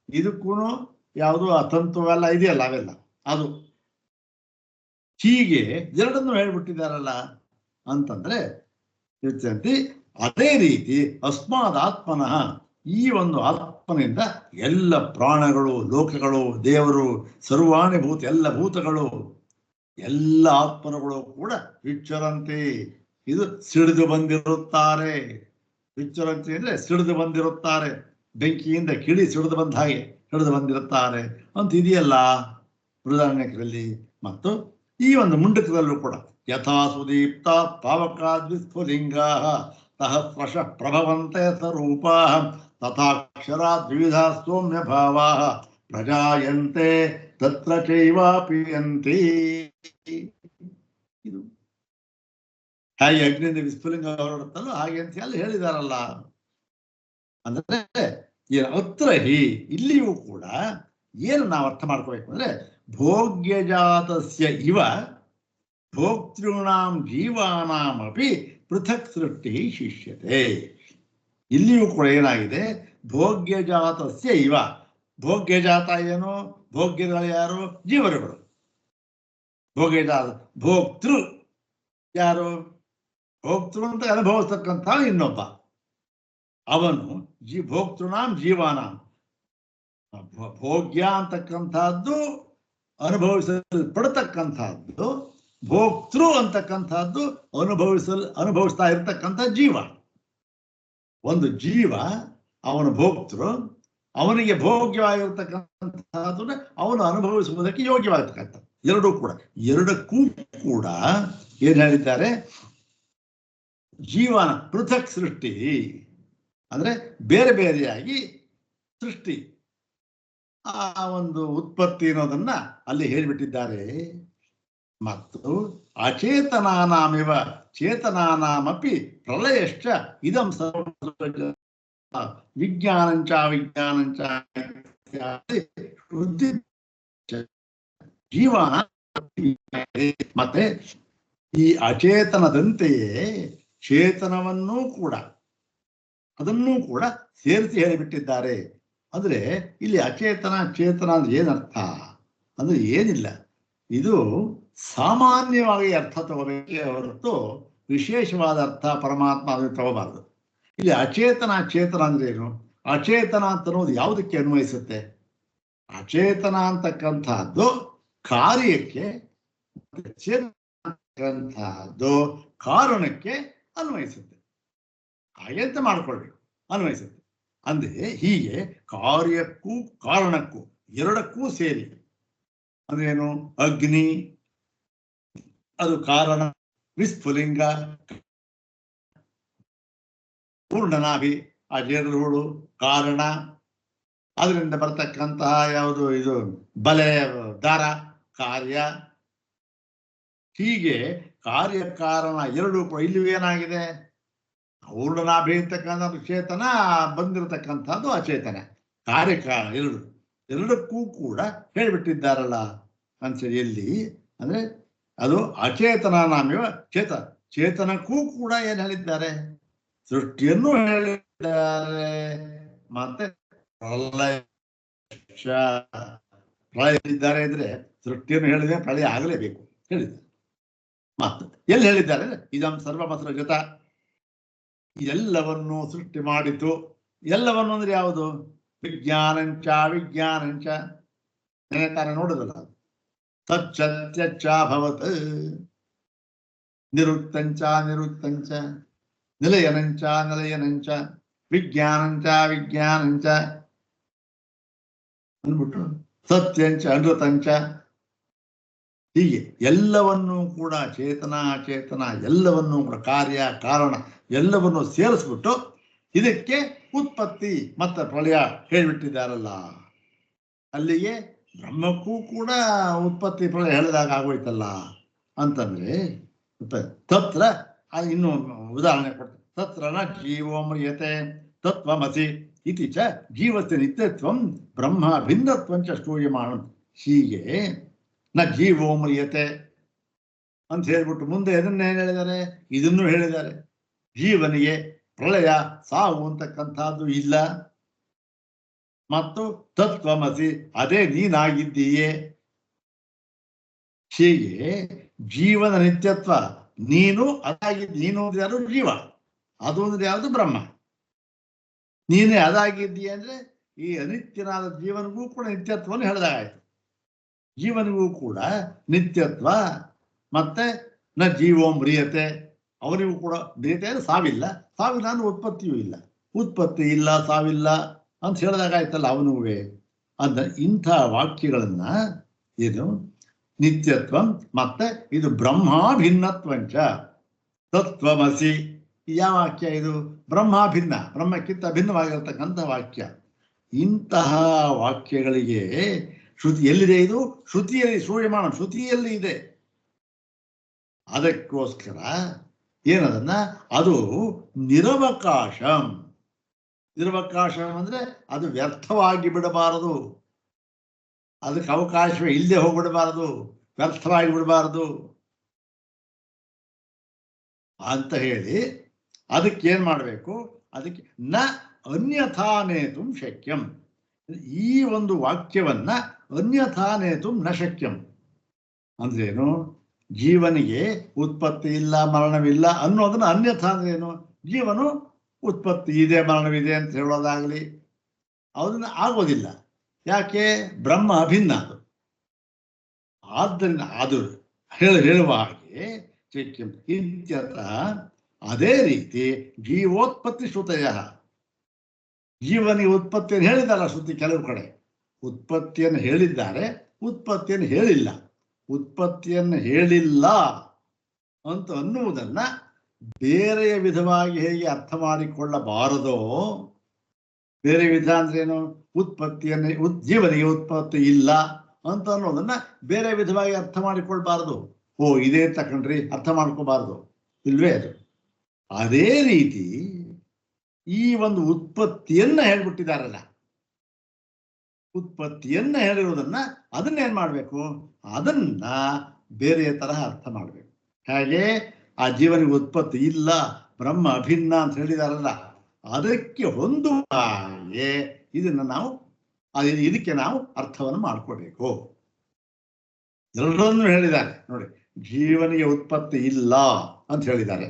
[SPEAKER 1] ಇದಕ್ಕೂ ಯಾವುದು ಅತಂತು ಎಲ್ಲ ಇದೆಯಲ್ಲ ಅವೆಲ್ಲ ಅದು. ಹೀಗೆ ಎರಡನ್ನು ಹೇಳ್ಬಿಟ್ಟಿದಾರಲ್ಲ ಅಂತಂದ್ರೆ ಅದೇ ರೀತಿ ಅಸ್ಮಾದಾತ್ಮನಃ, ಈ ಒಂದು ಆತ್ಮನಿಂದ ಎಲ್ಲ ಪ್ರಾಣಗಳು, ಲೋಕಗಳು, ದೇವರು, ಸರ್ವಾಣಿ ಭೂತ, ಎಲ್ಲ ಭೂತಗಳು, ಎಲ್ಲ ಆತ್ಮನುಗಳು ಕೂಡ ವಿಚ್ಚರಂತೆ, ಇದು ಸಿಡಿದು ಬಂದಿರುತ್ತಾರೆ. ವಿಚ್ಚರಂತೆ ಅಂದ್ರೆ ಸಿಡಿದು ಬಂದಿರುತ್ತಾರೆ, ಬೆಂಕಿಯಿಂದ ಕಿಡಿ ಸಿಡಿದು ಬಂದ ಹಾಗೆ ಹಿಡಿದು ಬಂದಿರುತ್ತಾರೆ ಅಂತ ಇದೆಯಲ್ಲ ಬೃಹದಾರಣ್ಯಕದಲ್ಲಿ. ಮತ್ತು ಈ ಒಂದು ಮುಂಡಕದಲ್ಲೂ ಕೂಡ ಯಥಾ ಸುದೀಪ್ತ ಪಾವಕಾದ್ವಿಸ್ಫುಲಿಂಗಾ ಸಹಸ್ರಶ ಪ್ರಭವಂತೆ ಸ್ವರೂಪಾ ತಥಾಕ್ಷರಾ ದ್ವಿಧ ಸೌಮ್ಯ ಭಾವಾ ಪ್ರಜಾಯಂತೆ ತತ್ರ ಚೈವಾಪಿಯಂತಿ. ಇದು ಹಾಗೆ ಅಗ್ನಿಯಿಂದ ವಿಸ್ಫುಲಿಂಗ ಹೊರಡುತ್ತಲ್ಲ ಹಾಗೆ ಅಂತ ಅಲ್ಲಿ ಹೇಳಿದಾರಲ್ಲ. ಅಂದ್ರೆ ಅತ್ರ ಇಲ್ಲಿಯೂ ಕೂಡ ಏನು ನಾವು ಅರ್ಥ ಮಾಡ್ಕೋಬೇಕು ಅಂದ್ರೆ, ಭೋಗ್ಯಜಾತಸ್ಯ ಇವ ಭೋಕ್ತೃಣಾಂ ಜೀವಾನಾಮಪಿ ಪೃಥಕ್ ಸೃಷ್ಟಿ ಶಿಷ್ಯತೆ. ಇಲ್ಲಿಯೂ ಕೂಡ ಏನಾಗಿದೆ, ಭೋಗ್ಯಜಾತಸ್ಯ ಇವ, ಭೋಗ್ಯಜಾತ ಏನು, ಭೋಗ್ಯಗಳು ಯಾರು, ಜೀವರುಗಳು. ಭೋಗ್ಯಜಾತ ಭೋಕ್ತೃ ಯಾರು, ಭೋಕ್ತೃ ಅಂತ ಅನುಭವಿಸ್ತಕ್ಕಂಥ ಇನ್ನೊಬ್ಬ, ಅವನು ಭೋಕ್ತೃನಾಂ ಜೀವಾನಾಂ, ಭೋಗ್ಯ ಅಂತಕ್ಕಂಥದ್ದು ಅನುಭವಿಸಲ್ಪಡತಕ್ಕಂಥದ್ದು, ಭೋಕ್ತೃ ಅಂತಕ್ಕಂಥದ್ದು ಅನುಭವಿಸ್ತಾ ಇರತಕ್ಕಂಥ ಜೀವ. ಒಂದು ಜೀವ ಅವನು ಭೋಕ್ತೃ, ಅವನಿಗೆ ಭೋಗ್ಯವಾಗಿರ್ತಕ್ಕಂಥದ್ದನ್ನ ಅವನು ಅನುಭವಿಸುವುದಕ್ಕೆ ಯೋಗ್ಯವಾಗಿರ್ತಕ್ಕಂಥ ಎರಡಕ್ಕೂ ಕೂಡ ಏನ್ ಹೇಳಿದ್ದಾರೆ, ಜೀವನ ಪೃಥಕ್ ಸೃಷ್ಟಿ ಅಂದ್ರೆ ಬೇರೆ ಬೇರೆಯಾಗಿ ಸೃಷ್ಟಿ, ಆ ಒಂದು ಉತ್ಪತ್ತಿ ಅನ್ನೋದನ್ನ ಅಲ್ಲಿ ಹೇಳಿಬಿಟ್ಟಿದ್ದಾರೆ. ಮತ್ತು ಅಚೇತನಾನಾಮಿವ ಚೇತನಾನಾಮಪಿ ಪ್ರಳಯಶ್ಚ ಇದಂ ವಿಜ್ಞಾನಂಚ ಜೀವನ. ಮತ್ತೆ ಈ ಅಚೇತನದಂತೆಯೇ ಚೇತನವನ್ನೂ ಕೂಡ ಅದನ್ನೂ ಕೂಡ ಸೇರಿಸಿ ಹೇಳಿಬಿಟ್ಟಿದ್ದಾರೆ. ಅಂದ್ರೆ ಇಲ್ಲಿ ಅಚೇತನ ಚೇತನ ಅಂದ್ರೆ ಏನರ್ಥ ಅಂದ್ರೆ ಏನಿಲ್ಲ, ಇದು ಸಾಮಾನ್ಯವಾಗಿ ಅರ್ಥ ತಗೋಬೇಕೇ ಹೊರತು ವಿಶೇಷವಾದ ಅರ್ಥ ಪರಮಾತ್ಮ ಅದನ್ನು ತಗೋಬಾರ್ದು. ಇಲ್ಲಿ ಅಚೇತನ ಚೇತನ ಅಂದ್ರೆ ಏನು? ಅಚೇತನ ಅಂತ ಅನ್ನೋದು ಯಾವುದಕ್ಕೆ ಅನ್ವಯಿಸುತ್ತೆ? ಅಚೇತನ ಅಂತಕ್ಕಂಥದ್ದು ಕಾರ್ಯಕ್ಕೆ, ಚೇತನಕ್ಕಂಥದ್ದು ಕಾರಣಕ್ಕೆ ಅನ್ವಯಿಸುತ್ತೆ. ಹಾಗೆ ಅಂತ ಮಾಡ್ಕೊಳ್ಬೇಕು, ಅನ್ವಯಿಸುತ್ತೆ. ಅಂದ್ರೆ ಹೀಗೆ ಕಾರ್ಯಕ್ಕೂ ಕಾರಣಕ್ಕೂ ಎರಡಕ್ಕೂ ಸೇರಿ ಅಂದ್ರೇನು? ಅಗ್ನಿ ಅದು ಕಾರಣ, ವಿಸ್ಫುಲಿಂಗ ಪೂರ್ಣನಾಭಿ ಆ ಜೇಡರುಗಳು ಕಾರಣ, ಅದರಿಂದ ಬರ್ತಕ್ಕಂತಹ ಯಾವುದು ಇದು ಬಲೆ ದಾರ ಕಾರ್ಯ. ಹೀಗೆ ಕಾರ್ಯಕಾರಣ ಎರಡು ಇಲ್ಲಿ ಏನಾಗಿದೆ? ಪೂರ್ಣನಾಭಿ ಇರ್ತಕ್ಕಂಥ ಚೇತನ, ಬಂದಿರತಕ್ಕಂಥದ್ದು ಅಚೇತನ. ಕಾರ್ಯಕಾರಣ ಎರಡಕ್ಕೂ ಕೂಡ ಹೇಳಿಬಿಟ್ಟಿದ್ದಾರಲ್ಲ ಅನ್ಸರಿ. ಎಲ್ಲಿ ಅಂದ್ರೆ ಅದು ಅಚೇತನ ನಾಮಿವ ಚೇತನಕ್ಕೂ ಕೂಡ ಏನ್ ಹೇಳಿದ್ದಾರೆ? ಸೃಷ್ಟಿಯನ್ನು ಹೇಳಿದ್ದಾರೆ. ಮತ್ತೆ ಪ್ರಳಯ ಹೇಳಿದ್ದಾರೆ ಅಂದ್ರೆ ಸೃಷ್ಟಿಯನ್ನು ಹೇಳಿದ್ರೆ ಪ್ರಳಯ ಆಗಲೇಬೇಕು ಹೇಳಿದ್ದಾರೆ. ಮತ್ತೆ ಎಲ್ಲಿ ಹೇಳಿದ್ದಾರೆ? ಇದಂ ಸರ್ವಮಸ್ರ ಜೊತ, ಇದೆಲ್ಲವನ್ನು ಸೃಷ್ಟಿ ಮಾಡಿತು. ಎಲ್ಲವನ್ನು ಅಂದ್ರೆ ಯಾವುದು? ವಿಜ್ಞಾನಂಚ ನೆನೆತಾರೆ ನೋಡುದಲ್ಲ. ತಚ್ಚತ್ಯಚ್ಚಾಭವತ್ ನಿರುಕ್ತಂಚ ನಿಲಯನಂಚ ವಿಜ್ಞಾನಂಚ ಅಂದ್ಬಿಟ್ಟು ಸತ್ಯಂಚ ಅನೃತಂಚ. ಹೀಗೆ ಎಲ್ಲವನ್ನೂ ಕೂಡ ಚೇತನ ಅಚೇತನ ಎಲ್ಲವನ್ನೂ ಕೂಡ ಕಾರ್ಯ ಕಾರಣ ಎಲ್ಲವನ್ನೂ ಸೇರಿಸ್ಬಿಟ್ಟು ಇದಕ್ಕೆ ಉತ್ಪತ್ತಿ ಮತ್ತು ಪ್ರಳಯ ಹೇಳಿಬಿಟ್ಟಿದ್ದಾರಲ್ಲ. ಅಲ್ಲಿಗೆ ಬ್ರಹ್ಮಕ್ಕೂ ಕೂಡ ಉತ್ಪತ್ತಿ ಪ್ರಳಯ ಹೇಳಿದಾಗ ಆಗೋಯ್ತಲ್ಲ ಅಂತಂದ್ರೆ ತತ್ರ ಇನ್ನು ಉದಾಹರಣೆ ಕೊಡ್ತಾರೆ. ತತ್ರ ನ ಜೀವೋ ಮ್ರಿಯತೆ ತತ್ವಮಸಿ ಇತಿ ಚ ಜೀವಸ್ಯ ನಿತ್ಯತ್ವಂ ಬ್ರಹ್ಮ ಭಿನ್ನತ್ವಂಚ ಶ್ರೂಯಮಾಣ. ಹೀಗೆ ನ ಜೀವೋ ಮ್ರಿಯತೆ ಅಂತ ಹೇಳ್ಬಿಟ್ಟು ಮುಂದೆ ಎದನ್ನೇನು ಹೇಳಿದ್ದಾರೆ? ಇದನ್ನು ಹೇಳಿದ್ದಾರೆ. ಜೀವನಿಗೆ ಪ್ರಳಯ ಸಾವು ಅಂತಕ್ಕಂಥದ್ದು ಇಲ್ಲ. ಮತ್ತು ತತ್ವಮಸಿ ಅದೇ ನೀನಾಗಿದ್ದೀಯೇ. ಹೀಗೆ ಜೀವನ ನಿತ್ಯತ್ವ, ನೀನು ಅದಾಗಿದ್ದ, ನೀನು ಅಂದ್ರೆ ಯಾರು? ಜೀವ. ಅದು ಅಂದ್ರೆ ಯಾವುದು? ಬ್ರಹ್ಮ. ನೀನೇ ಅದಾಗಿದ್ದೀಯ ಅಂದ್ರೆ ಈ ಅನಿತ್ಯನಾದ ಜೀವನಿಗೂ ಕೂಡ ನಿತ್ಯತ್ವವನ್ನು ಹೇಳಿದಾಗಾಯ್ತು. ಜೀವನಿಗೂ ಕೂಡ ನಿತ್ಯತ್ವ, ಮತ್ತೆ ನ ಜೀವೋ ಮ್ರಿಯತೆ, ಅವನಿಗೂ ಕೂಡ ಮ್ರಿಯತೆ ಅಂದ್ರೆ ಸಾವಿಲ್ಲ ಅಂದ್ರೆ ಉತ್ಪತ್ತಿಯೂ ಇಲ್ಲ, ಉತ್ಪತ್ತಿ ಇಲ್ಲ ಸಾವಿಲ್ಲ ಅಂತ ಹೇಳಿದಾಗಾಯ್ತಲ್ಲ ಅವನಿಗೂ. ಅಂದ್ರೆ ಇಂಥ ವಾಕ್ಯಗಳನ್ನ ಇದು ನಿತ್ಯತ್ವ ಮತ್ತೆ ಇದು ಬ್ರಹ್ಮಾಭಿನ್ನತ್ವಂಚ ತತ್ವಮಸಿ. ಯಾವ ವಾಕ್ಯ ಇದು? ಬ್ರಹ್ಮಾಭಿನ್ನ, ಬ್ರಹ್ಮಕ್ಕಿಂತ ಭಿನ್ನವಾಗಿರತಕ್ಕಂಥ ವಾಕ್ಯ. ಇಂತಹ ವಾಕ್ಯಗಳಿಗೆ ಶ್ರುತಿ ಎಲ್ಲಿದೆ? ಇದು ಶ್ರುತಿಯಲ್ಲಿ, ಶ್ರೂಯಮಾಣ ಶ್ರುತಿಯಲ್ಲಿ ಇದೆ. ಅದಕ್ಕೋಸ್ಕರ ಏನದನ್ನ ಅದು ನಿರವಕಾಶಂ. ನಿರವಕಾಶಂ ಅಂದ್ರೆ ಅದು ವ್ಯರ್ಥವಾಗಿ ಬಿಡಬಾರದು, ಅದಕ್ಕೆ ಅವಕಾಶವೇ ಇಲ್ಲದೆ ಹೋಗ್ಬಿಡಬಾರದು, ವ್ಯರ್ಥವಾಗಿ ಬಿಡಬಾರದು ಅಂತ ಹೇಳಿ ಅದಕ್ಕೆ ಏನ್ ಮಾಡಬೇಕು? ಅದಕ್ಕೆ ನ ಅನ್ಯಥಾ ನೇತುಂ ಶಕ್ಯಂ. ಈ ಒಂದು ವಾಕ್ಯವನ್ನ ಅನ್ಯಥಾ ನೇತುಂ ನ ಶಕ್ಯಂ ಅಂದ್ರೇನು? ಜೀವನಿಗೆ ಉತ್ಪತ್ತಿ ಇಲ್ಲ ಮರಣವಿಲ್ಲ ಅನ್ನೋದನ್ನ ಅನ್ಯಥಾ ಅಂದ್ರೇನು? ಜೀವನು ಉತ್ಪತ್ತಿ ಇದೆ ಮರಣವಿದೆ ಅಂತ ಹೇಳೋದಾಗ್ಲಿ ಅದನ್ನ ಆಗೋದಿಲ್ಲ. ಯಾಕೆ? ಬ್ರಹ್ಮ ಅಭಿನ್ನ ಅದು. ಆದ್ದರಿಂದ ಅದು ಹೇಳುವ ಹಾಗೆ ಇತ್ಯತಃ ಅದೇ ರೀತಿ ಜೀವೋತ್ಪತ್ತಿ ಶ್ರುತಯ, ಜೀವನಿಗೆ ಉತ್ಪತ್ತಿಯನ್ನು ಹೇಳಿದಾರ ಶ್ರುತಿ. ಕೆಲವು ಕಡೆ ಉತ್ಪತ್ತಿಯನ್ನು ಹೇಳಿದ್ದಾರೆ, ಉತ್ಪತ್ತಿಯನ್ನು ಹೇಳಿಲ್ಲ. ಉತ್ಪತ್ತಿಯನ್ನು ಹೇಳಿಲ್ಲ ಅಂತ ಅನ್ನುವುದನ್ನ ಬೇರೆಯ ವಿಧವಾಗಿ ಹೇಗೆ ಅರ್ಥ ಮಾಡಿಕೊಳ್ಳಬಾರದೋ, ಬೇರೆ ವಿಧ ಅಂದ್ರೇನು? ಉತ್ಪತ್ತಿಯನ್ನು ಜೀವನಿಗೆ ಉತ್ಪತ್ತಿ ಇಲ್ಲ ಅಂತ ಅನ್ನೋದನ್ನ ಬೇರೆ ವಿಧವಾಗಿ ಅರ್ಥ ಮಾಡಿಕೊಳ್ಬಾರದು. ಓ ಇದೇ ತಕೊಂಡ್ರಿ ಅರ್ಥ ಮಾಡ್ಕೋಬಾರದು, ಇಲ್ವೇ ಅದು. ಅದೇ ರೀತಿ ಈ ಒಂದು ಉತ್ಪತ್ತಿಯನ್ನ ಹೇಳ್ಬಿಟ್ಟಿದಾರಲ್ಲ, ಉತ್ಪತ್ತಿಯನ್ನ ಹೇಳಿರುವುದನ್ನ ಅದನ್ನೇನ್ ಮಾಡ್ಬೇಕು? ಅದನ್ನ ಬೇರೆ ತರಹ ಅರ್ಥ ಮಾಡ್ಬೇಕು. ಹಾಗೆ ಆ ಜೀವನಿಗೆ ಉತ್ಪತ್ತಿ ಇಲ್ಲ, ಬ್ರಹ್ಮ ಅಭಿನ್ನ ಅಂತ ಹೇಳಿದಾರಲ್ಲ, ಅದಕ್ಕೆ ಹೊಂದುವ ಹಾಗೆ ಇದನ್ನ ನಾವು ಇದಕ್ಕೆ ನಾವು ಅರ್ಥವನ್ನು ಮಾಡ್ಕೋಬೇಕು. ಎರಡನ್ನೂ ಹೇಳಿದ್ದಾರೆ ನೋಡಿ. ಜೀವನಿಗೆ ಉತ್ಪತ್ತಿ ಇಲ್ಲ ಅಂತ ಹೇಳಿದ್ದಾರೆ,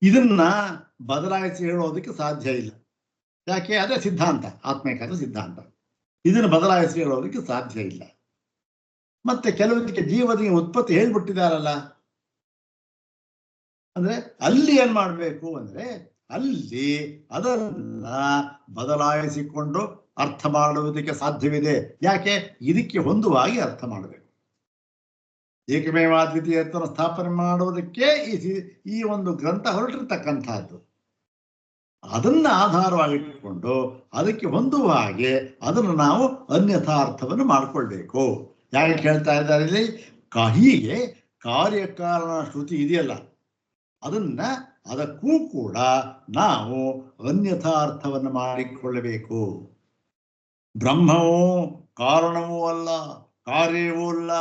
[SPEAKER 1] ಇದನ್ನ ಬದಲಾಯಿಸಿ ಹೇಳೋದಕ್ಕೆ ಸಾಧ್ಯ ಇಲ್ಲ. ಯಾಕೆ? ಅದೇ ಸಿದ್ಧಾಂತ, ಆತ್ಮೈಕ್ಯದ ಸಿದ್ಧಾಂತ. ಇದನ್ನು ಬದಲಾಯಿಸಿ ಹೇಳೋದಕ್ಕೆ ಸಾಧ್ಯ ಇಲ್ಲ. ಮತ್ತೆ ಕೆಲವರಿಗೆ ಜೀವನಿಗೆ ಉತ್ಪತ್ತಿ ಹೇಳ್ಬಿಟ್ಟಿದಾರಲ್ಲ, ಅಂದ್ರೆ ಅಲ್ಲಿ ಏನ್ ಮಾಡ್ಬೇಕು ಅಂದ್ರೆ ಅಲ್ಲಿ ಅದನ್ನ ಬದಲಾಯಿಸಿಕೊಂಡು ಅರ್ಥ ಮಾಡುವುದಕ್ಕೆ ಸಾಧ್ಯವಿದೆ. ಯಾಕೆ? ಇದಕ್ಕೆ ಹೊಂದುವಾಗಿ ಅರ್ಥ ಮಾಡಬೇಕು. ಏಕಮೇವಾದ್ವಿತೀಯತ್ವವನ್ನು ಸ್ಥಾಪನೆ ಮಾಡುವುದಕ್ಕೆ ಈ ಒಂದು ಗ್ರಂಥ ಹೊರಟಿರ್ತಕ್ಕಂಥದ್ದು. ಅದನ್ನ ಆಧಾರವಾಗಿಟ್ಟುಕೊಂಡು ಅದಕ್ಕೆ ಹೊಂದುವ ಹಾಗೆ ಅದನ್ನು ನಾವು ಅನ್ಯಥಾ ಅರ್ಥವನ್ನು ಮಾಡಿಕೊಳ್ಬೇಕು. ಯಾಕೆ ಹೇಳ್ತಾ ಇದ್ದಾರೆ ಇಲ್ಲಿ? ಹೀಗೆ ಕಾರ್ಯಕಾರಣ ಶ್ರುತಿ ಇದೆಯಲ್ಲ, ಅದಕ್ಕೂ ಕೂಡ ನಾವು ಅನ್ಯಥಾ ಅರ್ಥವನ್ನು ಮಾಡಿಕೊಳ್ಳಬೇಕು. ಬ್ರಹ್ಮವೂ ಕಾರಣವೂ ಅಲ್ಲ, ಕಾರ್ಯವೂ ಅಲ್ಲ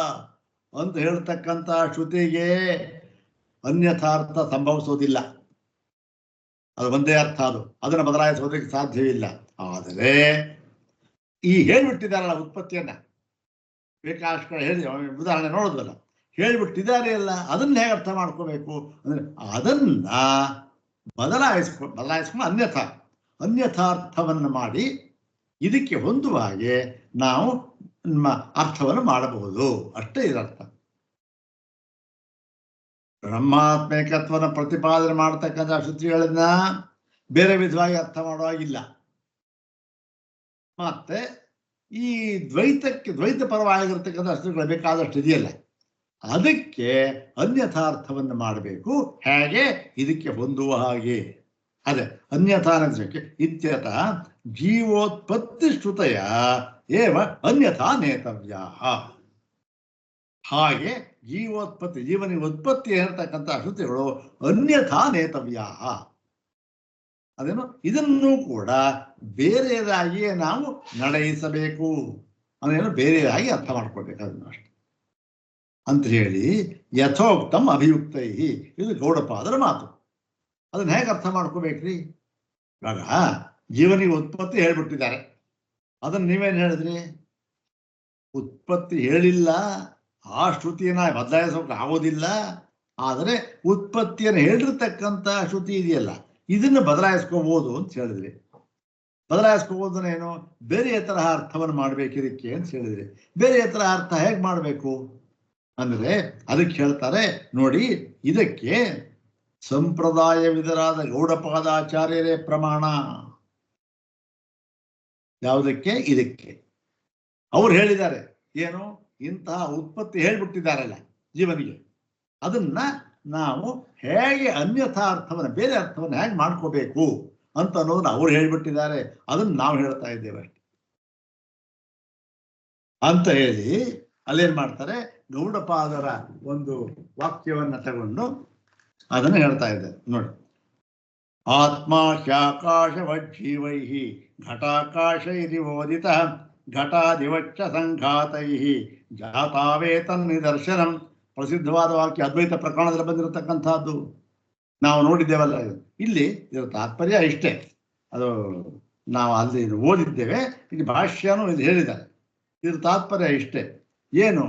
[SPEAKER 1] ಅಂತ ಹೇಳ್ತಕ್ಕಂಥ ಶ್ರುತಿಗೆ ಅನ್ಯಥಾರ್ಥ ಸಂಭವಿಸೋದಿಲ್ಲ. ಅದು ಒಂದೇ ಅರ್ಥ, ಅದನ್ನು ಬದಲಾಯಿಸೋದಕ್ಕೆ ಸಾಧ್ಯವಿಲ್ಲ. ಆದರೆ ಈ ಹೇಳ್ಬಿಟ್ಟಿದಾರಲ್ಲ ಉತ್ಪತ್ತಿಯನ್ನ, ಬೇಕಾದಷ್ಟು ಹೇಳಿ ಉದಾಹರಣೆ ನೋಡೋದಲ್ಲ, ಹೇಳ್ಬಿಟ್ಟಿದ್ದಾರೆ ಅಲ್ಲ, ಅದನ್ನ ಹೇಗೆ ಅರ್ಥ ಮಾಡ್ಕೋಬೇಕು ಅಂದ್ರೆ ಅದನ್ನ ಬದಲಾಯಿಸ್ಕೊಂಡು ಅನ್ಯಥಾರ್ಥವನ್ನು ಮಾಡಿ ಇದಕ್ಕೆ ಹೊಂದುವ ಹಾಗೆ ನಾವು ಅರ್ಥವನ್ನು ಮಾಡಬಹುದು. ಅಷ್ಟೇ ಇದರ್ಥ. ಬ್ರಹ್ಮಾತ್ಮಕತ್ವನ ಪ್ರತಿಪಾದನೆ ಮಾಡತಕ್ಕಂಥ ಶ್ರುತಿಗಳನ್ನ ಬೇರೆ ವಿಧವಾಗಿ ಅರ್ಥ ಮಾಡುವಾಗಿಲ್ಲ. ಮತ್ತೆ ಈ ದ್ವೈತ ಪರವಾಗಿರ್ತಕ್ಕಂಥ ಶ್ರುತಿಗಳು ಬೇಕಾದಷ್ಟು ಇದೆಯಲ್ಲ, ಅದಕ್ಕೆ ಅನ್ಯಥಾರ್ಥವನ್ನು ಮಾಡಬೇಕು. ಹೇಗೆ? ಇದಕ್ಕೆ ಹೊಂದುವ ಹಾಗೆ. ಅದೇ ಅನ್ಯಥಾನಕ್ಕೆ ಇತ್ಯತಃ ಜೀವೋತ್ಪತ್ತಿ ಶ್ರುತಯ ಏವ ಅನ್ಯಥಾ ನೇತವ್ಯ. ಹಾಗೆ ಜೀವನಿಗೆ ಉತ್ಪತ್ತಿ ಇರತಕ್ಕಂಥ ಶ್ರುತಿಗಳು ಅನ್ಯಥಾ ನೇತವ್ಯ. ಅದೇನು? ಇದನ್ನು ಕೂಡ ಬೇರೆಯದಾಗಿಯೇ ನಾವು ನಡೆಯಿಸಬೇಕು. ಅದೇನು ಬೇರೆಯಾಗಿ ಅರ್ಥ ಮಾಡ್ಕೊಳ್ಬೇಕು ಅದನ್ನು ಅಷ್ಟೆ ಅಂತ ಹೇಳಿ ಯಥೋಕ್ತಂ ಅಭಿಯುಕ್ತೈ, ಇದು ಗೌಡಪಾದರ ಮಾತು. ಅದನ್ನ ಹೇಗೆ ಅರ್ಥ ಮಾಡ್ಕೋಬೇಕ್ರಿ? ಇವಾಗ ಜೀವನಿಗೆ ಉತ್ಪತ್ತಿ ಹೇಳ್ಬಿಟ್ಟಿದ್ದಾರೆ, ಅದನ್ನ ನೀವೇನು ಹೇಳಿದ್ರಿ? ಉತ್ಪತ್ತಿ ಹೇಳಿಲ್ಲ, ಆ ಶ್ರುತಿಯನ್ನ ಬದಲಾಯಿಸೋಕೆ ಆಗೋದಿಲ್ಲ. ಆದರೆ ಉತ್ಪತ್ತಿಯನ್ನು ಹೇಳಿರ್ತಕ್ಕಂಥ ಶ್ರುತಿ ಇದೆಯಲ್ಲ, ಇದನ್ನು ಬದಲಾಯಿಸ್ಕೋಬಹುದು ಅಂತ ಹೇಳಿದ್ರಿ. ಬದಲಾಯಿಸ್ಕೋಬೋದನ್ನೇನು? ಬೇರೆಯ ತರಹ ಅರ್ಥವನ್ನು ಮಾಡ್ಬೇಕಿದಕ್ಕೆ ಅಂತ ಹೇಳಿದ್ರಿ. ಬೇರೆಯ ತರಹ ಅರ್ಥ ಹೇಗೆ ಮಾಡಬೇಕು ಅಂದ್ರೆ ಅದಕ್ಕೆ ಹೇಳ್ತಾರೆ ನೋಡಿ, ಇದಕ್ಕೆ ಸಂಪ್ರದಾಯವಿದರಾದ ಗೌಡಪಾದಾಚಾರ್ಯರೇ ಪ್ರಮಾಣ. ಯಾವುದಕ್ಕೆ? ಇದಕ್ಕೆ. ಅವ್ರು ಹೇಳಿದ್ದಾರೆ ಏನು? ಇಂತಹ ಉತ್ಪತ್ತಿ ಹೇಳ್ಬಿಟ್ಟಿದ್ದಾರಲ್ಲ ಜೀವನಿಗೆ, ಅದನ್ನ ನಾವು ಹೇಗೆ ಅನ್ಯಥಾ ಅರ್ಥವನ್ನು, ಬೇರೆ ಅರ್ಥವನ್ನು ಹೇಗೆ ಮಾಡ್ಕೋಬೇಕು ಅಂತ ಅನ್ನೋದನ್ನ ಅವ್ರು ಹೇಳ್ಬಿಟ್ಟಿದ್ದಾರೆ. ಅದನ್ನ ನಾವು ಹೇಳ್ತಾ ಇದ್ದೇವೆ ಅಷ್ಟೆ ಅಂತ ಹೇಳಿ ಅಲ್ಲೇನ್ ಮಾಡ್ತಾರೆ? ಗೌಡಪಾದರ ಒಂದು ವಾಕ್ಯವನ್ನ ತಗೊಂಡು ಅದನ್ನು ಹೇಳ್ತಾ ಇದ್ದಾರೆ ನೋಡಿ. ಆತ್ಮ ಹ್ಯಾಕಾಶವಜ್ಜೀವೈ ಘಟಾಕಾಶೈರಿ ಓದಿತ ಘಟಾದಿವಚ್ಚ ಸಂಘಾತೈ ಜಾತಾವೇತನ್ನಿದರ್ಶನಂ. ಪ್ರಸಿದ್ಧವಾದ ವಾಕ್ಯ, ಅದ್ವೈತ ಪ್ರಕರಣದಲ್ಲಿ ಬಂದಿರತಕ್ಕಂಥದ್ದು. ನಾವು ನೋಡಿದ್ದೇವಲ್ಲ. ಇಲ್ಲಿ ಇದರ ತಾತ್ಪರ್ಯ ಇಷ್ಟೇ, ಅದು ನಾವು ಅಲ್ಲಿ ಓದಿದ್ದೇವೆ. ಇಲ್ಲಿ ಭಾಷ್ಯನೂ ಇದು ಹೇಳಿದ್ದಾರೆ. ಇದ್ರ ತಾತ್ಪರ್ಯ ಇಷ್ಟೇ. ಏನು?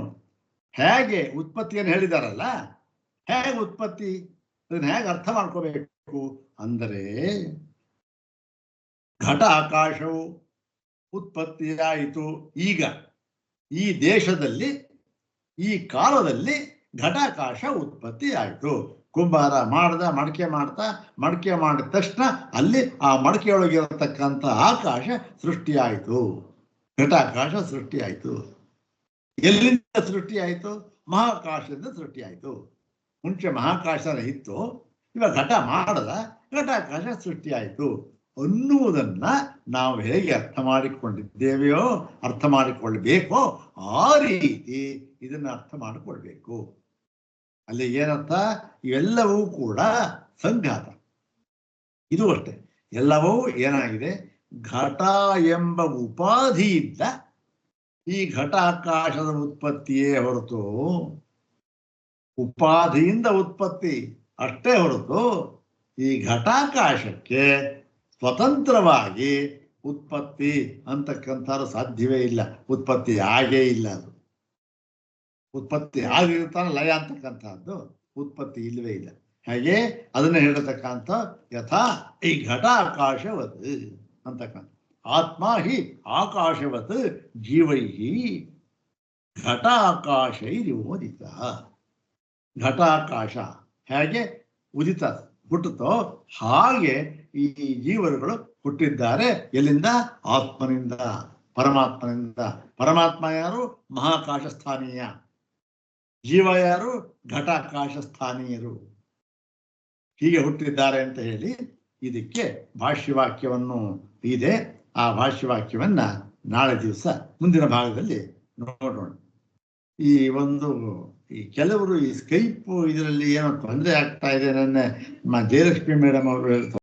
[SPEAKER 1] ಹೇಗೆ ಉತ್ಪತ್ತಿಯನ್ನು ಹೇಳಿದಾರಲ್ಲ, ಹೇಗೆ ಉತ್ಪತ್ತಿ, ಅದನ್ನ ಹೇಗೆ ಅರ್ಥ ಮಾಡ್ಕೋಬೇಕು ಅಂದರೆ ಘಟ ಆಕಾಶವು ಉತ್ಪತ್ತಿಯಾಯಿತು. ಈಗ ಈ ದೇಶದಲ್ಲಿ ಈ ಕಾಲದಲ್ಲಿ ಘಟಾಕಾಶ ಉತ್ಪತ್ತಿ ಆಯಿತು. ಕುಂಬಾರ ಮಡಕೆ ಮಾಡಿದ ತಕ್ಷಣ ಅಲ್ಲಿ ಆ ಮಡಕೆಯೊಳಗಿರತಕ್ಕಂಥ ಆಕಾಶ ಸೃಷ್ಟಿಯಾಯಿತು, ಘಟಾಕಾಶ ಸೃಷ್ಟಿಯಾಯಿತು. ಎಲ್ಲಿಂದ ಸೃಷ್ಟಿಯಾಯಿತು? ಮಹಾಕಾಶದಿಂದ ಸೃಷ್ಟಿಯಾಯಿತು. ಮುಂಚೆ ಮಹಾಕಾಶನ ಇತ್ತು, ಇವಾಗ ಘಟಾಕಾಶ ಸೃಷ್ಟಿಯಾಯಿತು ಅನ್ನುವುದನ್ನ ನಾವು ಹೇಗೆ ಅರ್ಥ ಮಾಡಿಕೊಳ್ಳಬೇಕೋ ಆ ರೀತಿ ಇದನ್ನ ಅರ್ಥ ಮಾಡಿಕೊಳ್ಬೇಕು. ಅಲ್ಲಿ ಏನರ್ಥ? ಇವೆಲ್ಲವೂ ಕೂಡ ಸಂಘಾತ. ಇದು ಅಷ್ಟೇ, ಎಲ್ಲವೂ ಏನಾಗಿದೆ? ಘಟ ಎಂಬ ಉಪಾಧಿಯಿಂದ ಈ ಘಟಾಕಾಶದ ಉತ್ಪತ್ತಿಯೇ ಹೊರತು, ಉಪಾಧಿಯಿಂದ ಉತ್ಪತ್ತಿ ಅಷ್ಟೇ ಹೊರತು ಈ ಘಟಾಕಾಶಕ್ಕೆ ಸ್ವತಂತ್ರವಾಗಿ ಉತ್ಪತ್ತಿ ಅಂತಕ್ಕಂಥದ್ದು ಸಾಧ್ಯವೇ ಇಲ್ಲ. ಉತ್ಪತ್ತಿ ಆಗೇ ಇಲ್ಲ. ಅದು ಉತ್ಪತ್ತಿ ಆಗಿರ್ತಾನೆ ಲಯ ಅಂತಕ್ಕಂಥದ್ದು ಉತ್ಪತ್ತಿ ಇಲ್ಲವೇ ಇಲ್ಲ. ಹಾಗೆ ಅದನ್ನ ಹೇಳತಕ್ಕಂಥ ಯಥಾ ಈ ಘಟಾಕಾಶವತ್ ಅಂತಕ್ಕಂಥ ಆತ್ಮ ಹಿ ಆಕಾಶವತ್ ಜೀವೈ ಘಟಾಕಾಶೈರಿವೋದಿತ. ಘಟಾಕಾಶ ಹೇಗೆ ಉದಿತ ಹುಟ್ಟುತ್ತೋ ಹಾಗೆ ಈ ಜೀವರುಗಳು ಹುಟ್ಟಿದ್ದಾರೆ. ಎಲ್ಲಿಂದ? ಆತ್ಮನಿಂದ, ಪರಮಾತ್ಮನಿಂದ. ಪರಮಾತ್ಮ ಯಾರು? ಮಹಾಕಾಶ ಸ್ಥಾನೀಯ. ಜೀವ ಯಾರು? ಘಟಾಕಾಶ ಸ್ಥಾನೀಯರು. ಹೀಗೆ ಹುಟ್ಟಿದ್ದಾರೆ ಅಂತ ಹೇಳಿ ಇದಕ್ಕೆ ಭಾಷ್ಯವಾಕ್ಯವನ್ನು ಇದೆ. ಆ ಭಾಷ್ಯವಾಕ್ಯವನ್ನ ನಾಳೆ ದಿವಸ ಮುಂದಿನ ಭಾಗದಲ್ಲಿ ನೋಡೋಣ. ಈ ಕೆಲವರು ಈ ಸ್ಕೈಪ್ ಇದರಲ್ಲಿ ಏನೋ ತೊಂದರೆ ಆಗ್ತಾ ಇದೆ. ನನ್ನ ಜಯಲಕ್ಷ್ಮಿ ಮೇಡಮ್ ಅವರು ಹೇಳ್ತಾರೆ.